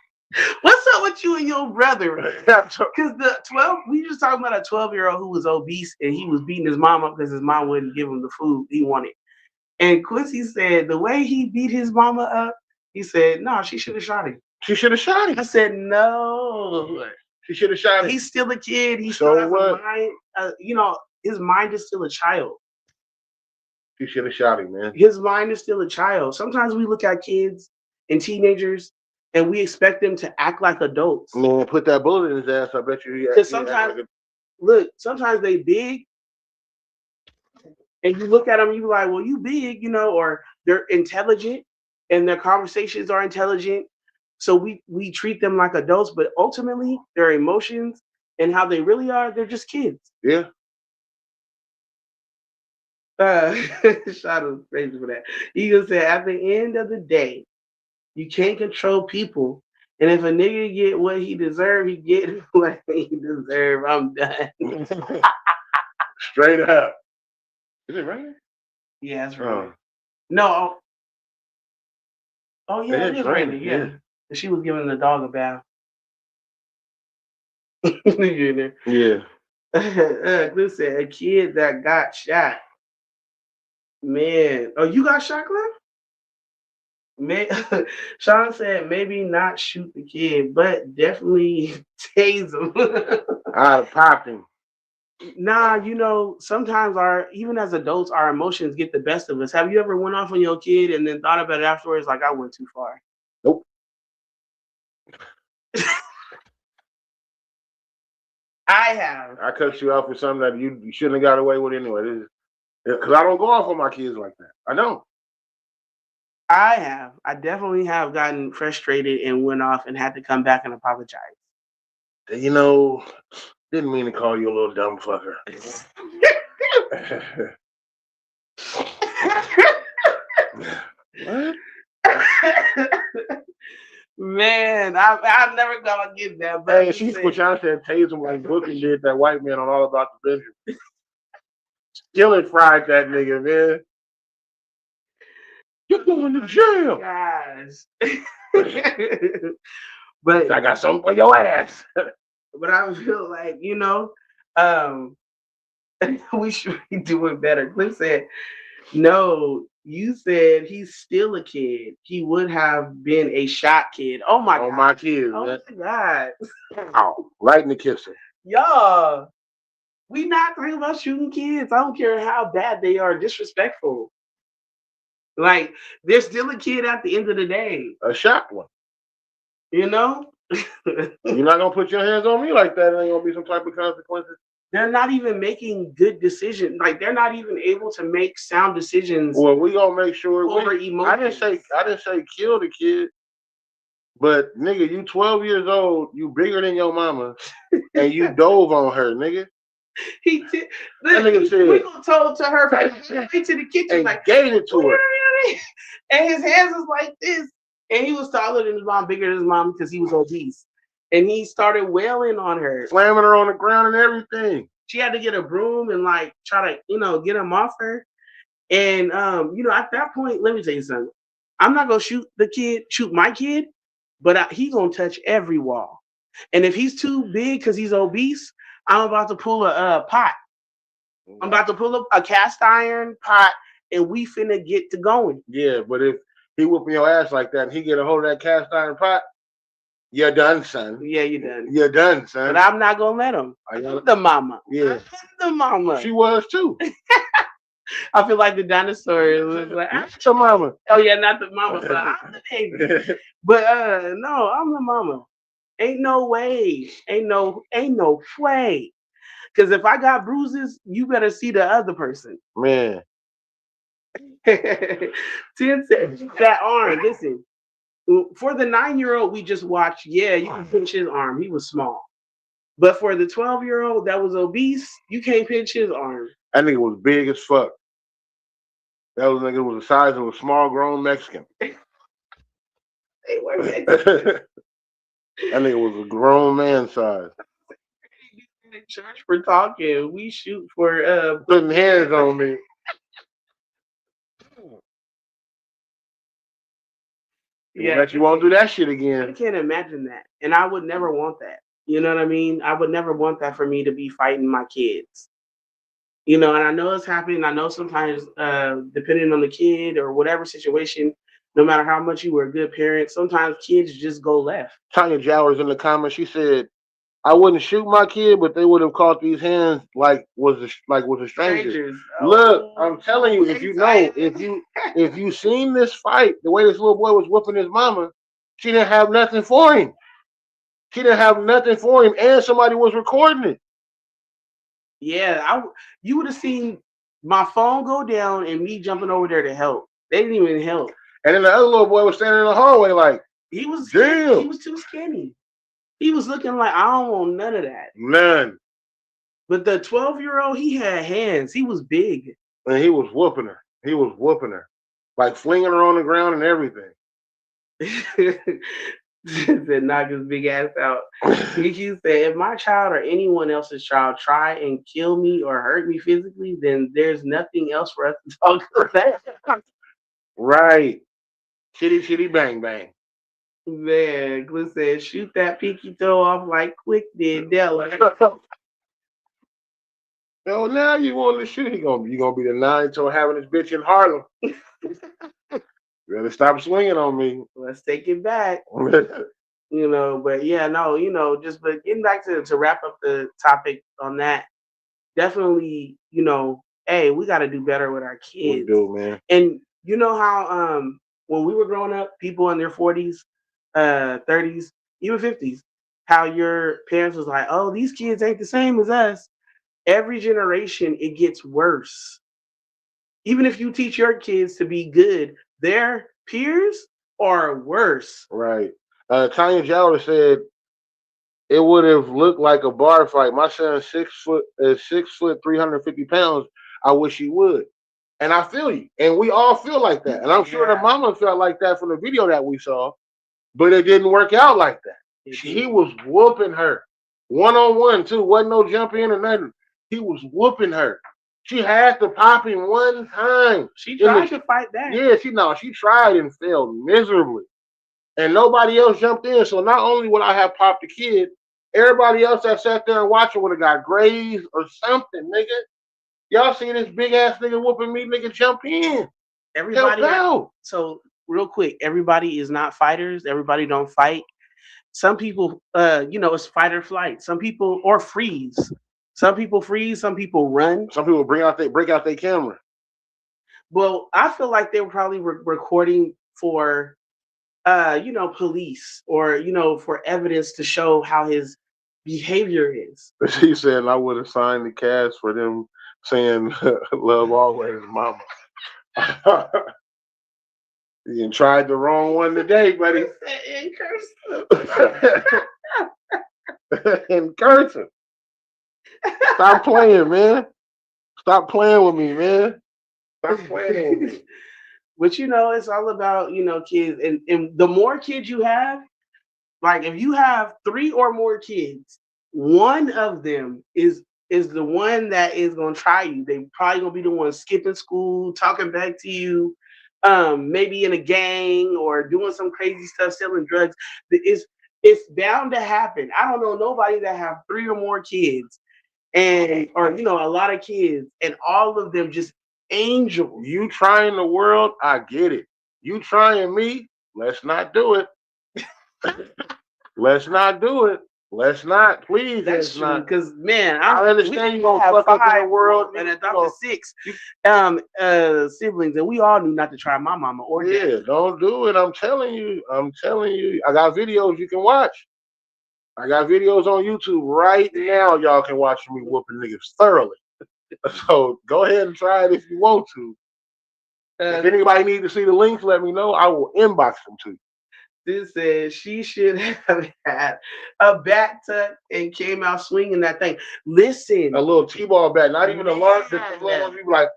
What's up with you and your brother? Because the 12, we just talking about a 12-year-old who was obese and he was beating his mom up because his mom wouldn't give him the food he wanted. And Quincy said the way he beat his mama up, he said, no, she should have shot him.
She should have shot him.
I said, no.
She should have shot him.
He's still a kid. He
So
still has
what?
a mind. His mind is still a child.
She should have shot him, man.
His mind is still a child. Sometimes we look at kids and teenagers and we expect them to act like adults.
Man, put that bullet in his ass. I bet you.
Because sometimes they big, and you look at them, you be like, well, you big, or they're intelligent, and their conversations are intelligent. So we treat them like adults, but ultimately their emotions and how they really are, they're just kids.
Yeah.
Shout out crazy for that. Eagle said, at the end of the day, you can't control people. And if a nigga get what he deserve, he get what he deserve. I'm done.
Straight up. Is it raining?
Yeah, it's raining. No. Oh yeah, it is raining. Yeah. She was giving the dog a bath. You in there?
Yeah.
Listen, a kid that got shot. Man. Oh, you got shot, Glenn? Sean said maybe not shoot the kid, but definitely tase him.
I'd have popped him.
Nah, sometimes even as adults, our emotions get the best of us. Have you ever went off on your kid and then thought about it afterwards like I went too far?
Nope.
I have.
I cut you off with something that you shouldn't have got away with anyway. Because I don't go off on my kids like that. I don't.
I have. I definitely have gotten frustrated and went off and had to come back and apologize.
Didn't mean to call you a little dumb fucker. What?
Man, I'm never gonna get that. But
hey, she's trying to tase him like Booker did that white man on All About the Benjamin. Skillet fried that nigga, man. You're going to jail.
Gosh. But
I got something for your ass.
But I feel like, we should be doing better. Cliff said, no, you said he's still a kid. He would have been a shot kid. Oh my God.
My kids.
Oh my God.
Oh, right in the kisser.
Y'all, we not talking about shooting kids. I don't care how bad they are, disrespectful. Like, they're still a kid at the end of the day.
A shot one.
You're not
gonna put your hands on me like that. It ain't gonna be some type of consequences.
They're not even making good decisions. Like, they're not even able to make sound decisions.
Well, we gonna make sure.
Over emotions.
I didn't say kill the kid, but nigga, you 12 years old, you bigger than your mama, and you dove on her, nigga.
He did.
That nigga said,
we told to her into the kitchen
and
like
gave it to her,
and his hands was like this, and he was taller than his mom, bigger than his mom because he was obese, and he started wailing on her,
slamming her on the ground and everything.
She had to get a broom and like try to get him off her, and at that point, let me tell you something. I'm not gonna shoot my kid, but he gonna touch every wall, and if he's too big because he's obese, I'm about to pull a pot. I'm about to pull up a cast iron pot, and we finna get to going.
Yeah, but if he whooping your ass like that and he get a hold of that cast iron pot, you're done, son.
Yeah, you're done.
You're done, son.
But I'm not gonna let him. I'm the mama.
Yeah.
I'm the mama.
She was too.
I feel like the dinosaur was like,
I'm the mama.
Oh yeah, not the mama, but I'm the baby. But no, I'm the mama. Ain't no way. Ain't no way. Because if I got bruises, you better see the other person.
Man.
10 said, that arm, listen. For the 9-year-old we just watched, yeah, you can pinch his arm. He was small. But for the 12-year-old that was obese, you can't pinch his arm.
That nigga was big as fuck. That nigga was the size of a small grown Mexican.
They were Mexican.
That nigga was a grown man size.
In church for talking, we shoot for
putting hands on me.
Yeah,
bet you won't do that shit
I
again.
can't imagine that, and I would never want that. You know what I mean? I would never want that for me to be fighting my kids. You know, and I know it's happening. I know sometimes, depending on the kid or whatever situation, no matter how much you were a good parent, sometimes kids just go left.
Tanya Jowers in the comments, she said, "I wouldn't shoot my kid, but they would have caught these hands like was a stranger."
Strangers.
Look,
Oh,
I'm telling you, if you seen this fight, the way this little boy was whooping his mama, she didn't have nothing for him. She didn't have nothing for him, and somebody was recording it.
yeah, you would have seen my phone go down and me jumping over there to help. They didn't even help.
And then the other little boy was standing in the hallway like,
He was
damn.
He was too skinny. He was looking like I don't want none of that.
None.
But the 12-year-old, he had hands. He was big.
And he was whooping her. He was whooping her. Like flinging her on the ground and everything.
Said knock his big ass out. He said, if my child or anyone else's child try and kill me or hurt me physically, then there's nothing else for us to talk about.
Right. Chitty chitty bang bang.
Man, Glenn said, shoot that pinky toe off like Quick did Della.
So now you want to shoot? You gonna be the 9-toe having this bitch in Harlem. You better stop swinging on me.
Let's take it back. You know, but yeah, no, you know, but getting back to wrap up the topic on that, definitely, you know, hey, we got to do better with our kids.
We do, man.
And you know how when we were growing up, people in their 40s, 30s, even 50s, how your parents was like, oh, these kids ain't the same as us. Every generation, it gets worse. Even if you teach your kids to be good, their peers are worse.
Right. Tanya Jowler said it would have looked like a bar fight. My son's 6 foot, 350 pounds. I wish he would. And I feel you. And we all feel like that. And I'm sure the mama felt like that from the video that we saw, but it didn't work out like that. He was whooping her. 1-on-1 too. Wasn't no jump in or nothing. He was whooping her. She had to pop him one time.
She tried to fight back.
Yeah, she tried and failed miserably. And nobody else jumped in. So not only would I have popped the kid, everybody else that sat there and watched it would have got grazed or something, nigga. Y'all see this big ass nigga whooping me, nigga, jump in.
Everybody. So real quick, everybody is not fighters. Everybody don't fight. Some people, it's fight or flight. Some people, or freeze. Some people freeze. Some people run.
Some people break out their camera.
Well, I feel like they were probably recording for, police or for evidence to show how his behavior is.
She said, I would have signed the cast for them saying "love always, mama." You tried the wrong one today, buddy. In cursive. Stop playing, man. Stop playing with me, man. Stop playing with me.
But it's all about, kids. And the more kids you have, like if you have 3 or more kids, one of them is the one that is gonna try you. They probably gonna be the one skipping school, talking back to you, maybe in a gang or doing some crazy stuff, selling drugs. It's bound to happen. I don't know nobody that have 3 or more kids or a lot of kids and all of them just angels.
You trying the world, I get it. You trying me, let's not do it. Let's not do it. Let's not, please.
That's true. Because man,
I understand you gonna fuck up in the world
and adopted 6 siblings, and we all knew not to try my mama or dad.
Yeah, don't do it. I'm telling you. I got videos you can watch. I got videos on YouTube right now. Y'all can watch me whooping niggas thoroughly. So go ahead and try it if you want to. If anybody needs to see the links, let me know. I will inbox them to you.
This says she should have had a bat tuck and came out swinging that thing. Listen,
a little T-ball bat, not even a large. The little ones, you like,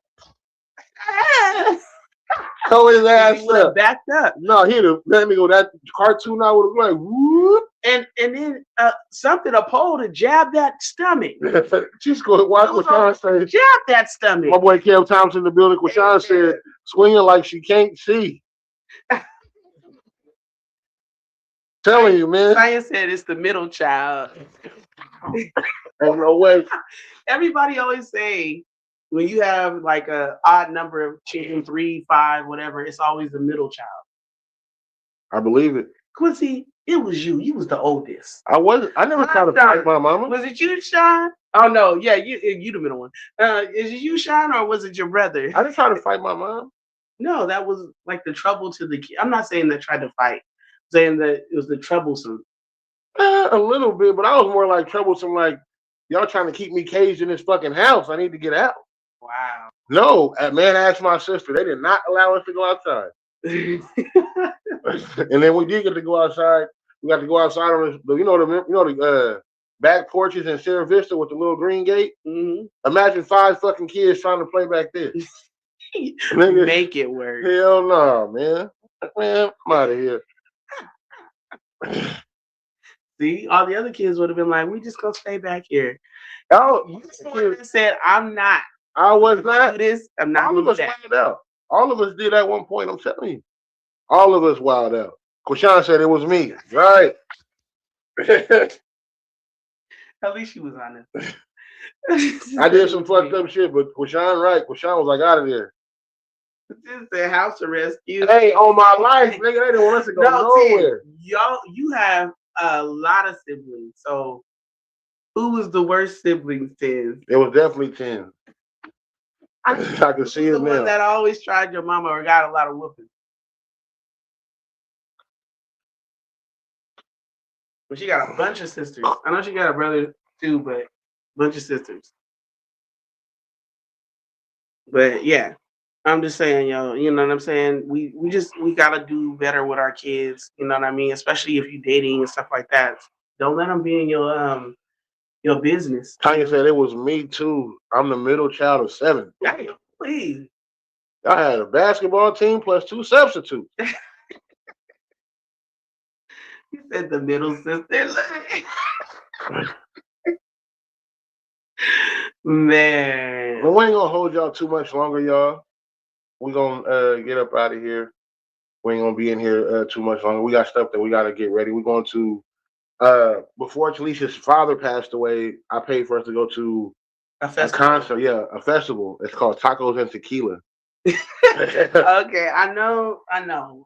throw his ass up.
Backed up.
No, let me go. That cartoon I would have like, whoop.
And then a pole to jab that stomach.
She's going to watch what Sean said.
Jab that stomach.
My boy Kev Thompson in the building. What Sean said, swinging like she can't see. Telling you, man.
Science said it's the middle child.
Ain't no way.
Everybody always say when you have like a odd number of children, 3, 5, whatever, it's always the middle child.
I believe it.
Quincy, it was you. You was the oldest.
I never tried to fight my mama.
Was it you, Sean? Oh no, yeah, you the middle one. Is it you, Sean, or was it your brother?
I didn't try to fight my mom.
No, that was like the trouble to the kid. I'm not saying that tried to fight. I'm saying that it was the troublesome.
A little bit, but I was more like troublesome. Like y'all trying to keep me caged in this fucking house. I need to get out.
Wow.
No, man asked my sister. They did not allow us to go outside. And then we did get to go outside. We got to go outside on the back porches in Sierra Vista with the little green gate.
Mm-hmm.
Imagine 5 fucking kids trying to play back there.
Make it work.
Hell no, man. Man, I'm out of here.
See, all the other kids would have been like, "We just gonna stay back here."
Oh,
you said, "I'm not."
I was not.
Do this. I'm not.
All of us wild out. All of us did at one point. I'm telling you. All of us wild out. Quashan said it was me. Right.
At least she was honest.
I did some fucked up shit, but Quashan right. Quashan was like out of there.
This is the house arrest.
Hey, on my life, nigga, they didn't want us to go nowhere.
Y'all, you have a lot of siblings. So who was the worst siblings, Tiz?
It was definitely 10. I can see it now.
The one that always tried your mama or got a lot of whooping. But she got a bunch of sisters. I know she got a brother too, but a bunch of sisters. But yeah, I'm just saying, yo, you know what I'm saying? We gotta do better with our kids, you know what I mean? Especially if you're dating and stuff like that. Don't let them be in your business.
Tanya said it was me too. I'm the middle child of 7.
Damn, please.
I had a basketball team plus 2 substitutes.
You said the middle sister. Man.
But we ain't gonna hold y'all too much longer, y'all. We gonna get up out of here. We ain't gonna be in here too much longer. We got stuff that we gotta get ready. We're going to before Talisha's father passed away, I paid for us to go to a concert. Yeah, a festival. It's called Tacos and Tequila.
Okay, I know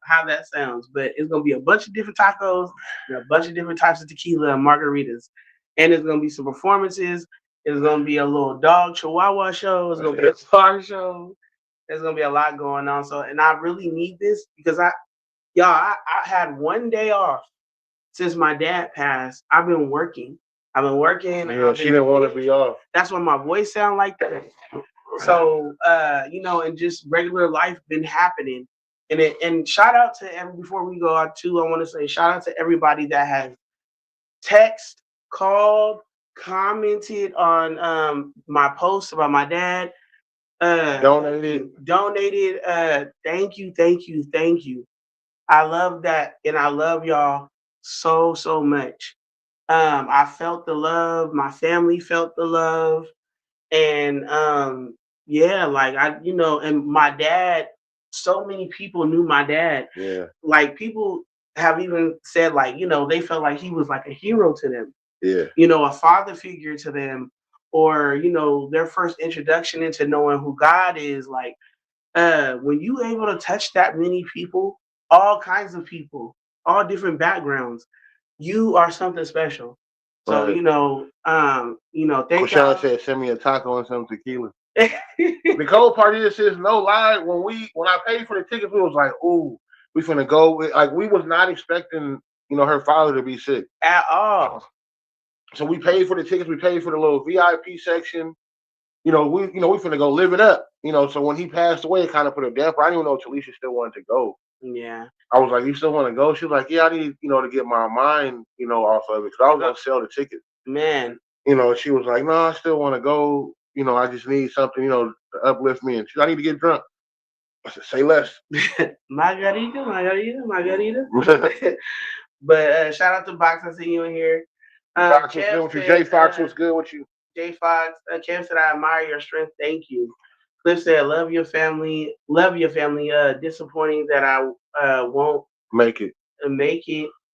how that sounds, but it's gonna be a bunch of different tacos and a bunch of different types of tequila and margaritas, and it's gonna be some performances. It's gonna be a little dog chihuahua show. It's gonna be a car show. There's gonna be a lot going on. So, and I really need this because I had one day off since my dad passed. I've been working.
Yeah, she didn't want to be off.
That's why my voice sound like that. So, and just regular life been happening. And shout out to before we go out too, I want to say shout out to everybody that has text, called, commented on my post about my dad.
Donated.
Thank you. I love that, and I love y'all so much. I felt the love. My family felt the love. And and my dad, so many people knew my dad.
Yeah.
Like people have even said they felt like he was like a hero to them.
Yeah.
A father figure to them, or their first introduction into knowing who God is. Like when you able to touch that many people, all kinds of people, all different backgrounds, you are something special. So,
right.
Thank
Sean said, send me a taco and some tequila. The cold part is no lie. When I paid for the tickets, we was like, ooh, we finna go. Like we was not expecting, her father to be sick.
At all.
So we paid for the tickets, we paid for the little VIP section. We finna go live it up. So when he passed away, it kind of put a damper. I didn't even know Talisha still wanted to go.
Yeah.
I was like, you still want to go? She was like, yeah, I need, to get my mind, off of it. Because I was going to sell the tickets.
Man.
She was like, no, I still want to go. I just need something, to uplift me. And I need to get drunk. I said, say less.
Margarita. But shout out to Box. I see you in here.
Fox was good with you. Jay Fox was good with you.
Jay Fox. Kev said, I admire your strength. Thank you. Cliff said, love your family. Disappointing that I won't
make it.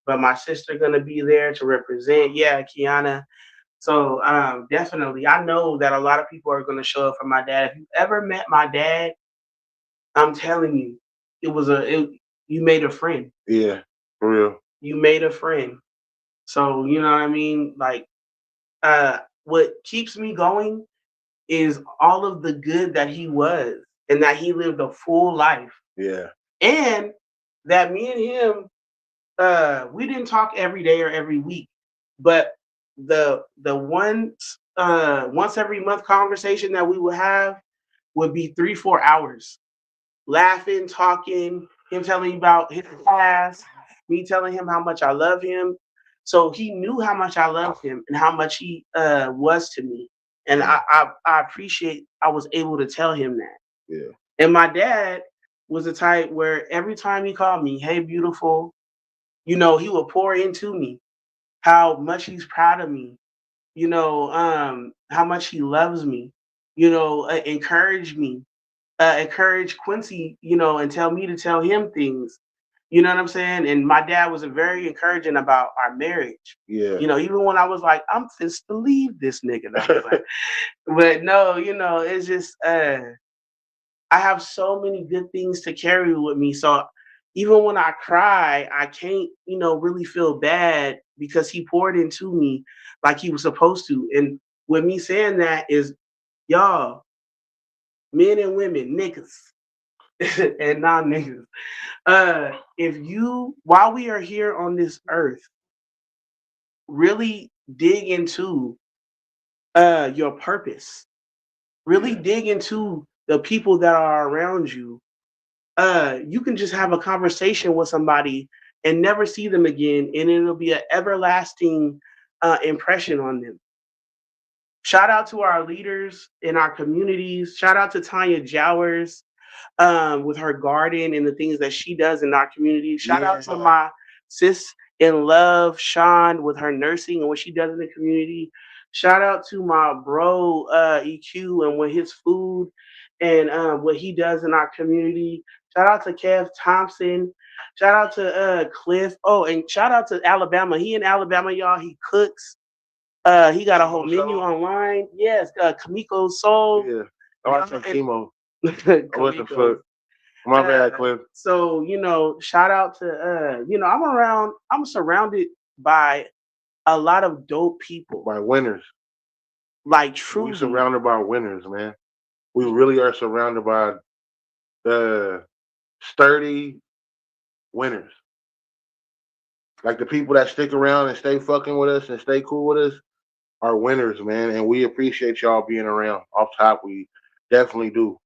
but my sister gonna be there to represent. Yeah, Kiana. So definitely, I know that a lot of people are gonna show up for my dad. If you ever met my dad, I'm telling you, you made a friend.
Yeah, for real.
You made a friend. So you know what I mean? Like what keeps me going is all of the good that he was and that he lived a full life.
Yeah.
And that me and him, we didn't talk every day or every week, but the once every month conversation that we would have would be 3-4 hours laughing, talking, him telling me about his past, me telling him how much I love him. So he knew how much I loved him and how much he was to me. And I appreciate I was able to tell him that.
Yeah.
And my dad was the type where every time he called me, hey, beautiful, you know, he would pour into me how much he's proud of me, you know, how much he loves me, you know, encourage me, encourage Quincy, you know, and tell me to tell him things. You know what I'm saying? And my dad was very encouraging about our marriage.
Yeah.
You know, even when I was like, I'm fist to leave this nigga. Like, but no, you know, it's just I have so many good things to carry with me. So even when I cry, I can't, you know, really feel bad because he poured into me like he was supposed to. And with me saying that is, y'all, men and women, niggas and non niggas. If you, while we are here on this earth, really dig into your purpose, really dig into the people that are around you. You can just have a conversation with somebody and never see them again, and it'll be an everlasting impression on them. Shout out to our leaders in our communities. Shout out to Tanya Jowers with her garden and the things that she does in our community. Shout out to my sis in love, Sean, with her nursing and what she does in the community. Shout out to my bro EQ and with his food and what he does in our community. Shout out to Kev Thompson. Shout out to Cliff. Oh, and shout out to Alabama. He in Alabama, y'all. He cooks. He got a whole menu online. Yes, Kamiko Soul.
Yeah. Oh, I said chemo. What the
Kamiko.
fuck? My bad, Cliff.
So, you know, shout out to you know, I'm surrounded by a lot of dope people.
By winners.
Like truly.
We surrounded by winners, man. We really are surrounded by sturdy winners. Like the people that stick around and stay fucking with us and stay cool with us are winners, man. And we appreciate y'all being around. Off top, we definitely do.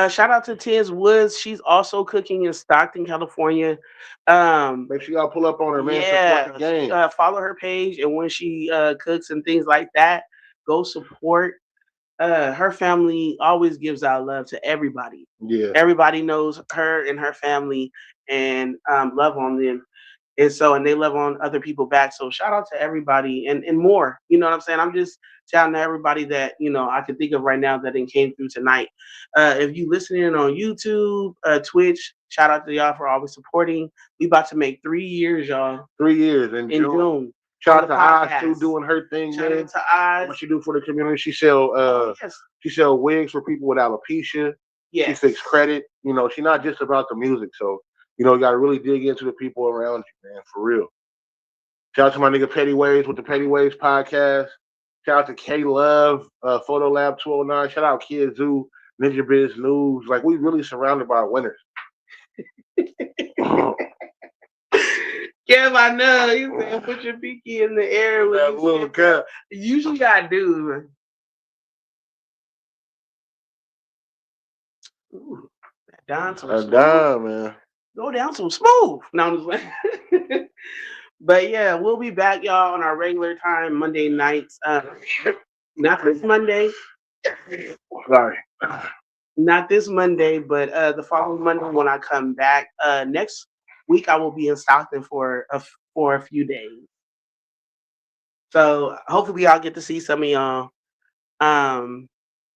Shout out to Tiz Woods. She's also cooking in Stockton, California.
Make sure y'all pull up on her, man.
Yeah,
support the game.
follow her page, and when she cooks and things like that, go support. Her family always gives out love to everybody.
Yeah.
Everybody knows her and her family and love on them. And they love on other people back. So shout out to everybody and more. You know what I'm saying? I'm just shouting to everybody that, you know, I can think of right now that it came through tonight. If you listening on YouTube, Twitch, shout out to y'all for always supporting. We about to make 3 years, y'all.
3 years in June. Shout out to Oz too, doing her thing,
shout
man.
Out to Oz.
What she do for the community? She sell she sell wigs for people with alopecia. Yes. She fix credit. You know, she's not just about the music. So, you know, you gotta really dig into the people around you, man, for real. Shout out to my nigga Petty Waves with the Petty Waves podcast. Shout out to K Love, Photo Lab 209. Shout out Kid Zoo, Ninja Biz News. Like, we really surrounded by winners.
Yeah, I know. You said put your pinky in the air with
that little cup.
You usually gotta do. Ooh, that dime so smooth.
Dime, man.
Go down so smooth. No, I'm just like. But yeah, we'll be back, y'all, on our regular time Monday nights. Not this Monday.
Sorry.
Not this Monday, but the following Monday when I come back. Next week I will be in Stockton for a few days. So hopefully I'll get to see some of y'all.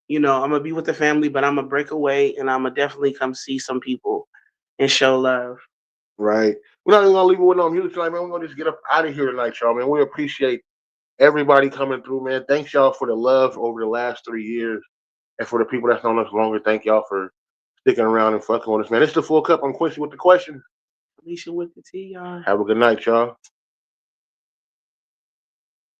You know, I'm gonna be with the family, but I'm gonna break away and I'm gonna definitely come see some people and show love.
Right. We're not even gonna leave it with no music tonight, man. We're gonna just get up out of here tonight, y'all, man. We appreciate everybody coming through, man. Thanks y'all for the love over the last 3 years. And for the people that's known us longer, thank y'all for sticking around and fucking with us, man. It's the Full Cup. I'm Quincy with the question.
Alicia with the tea, y'all.
Have a good night, y'all.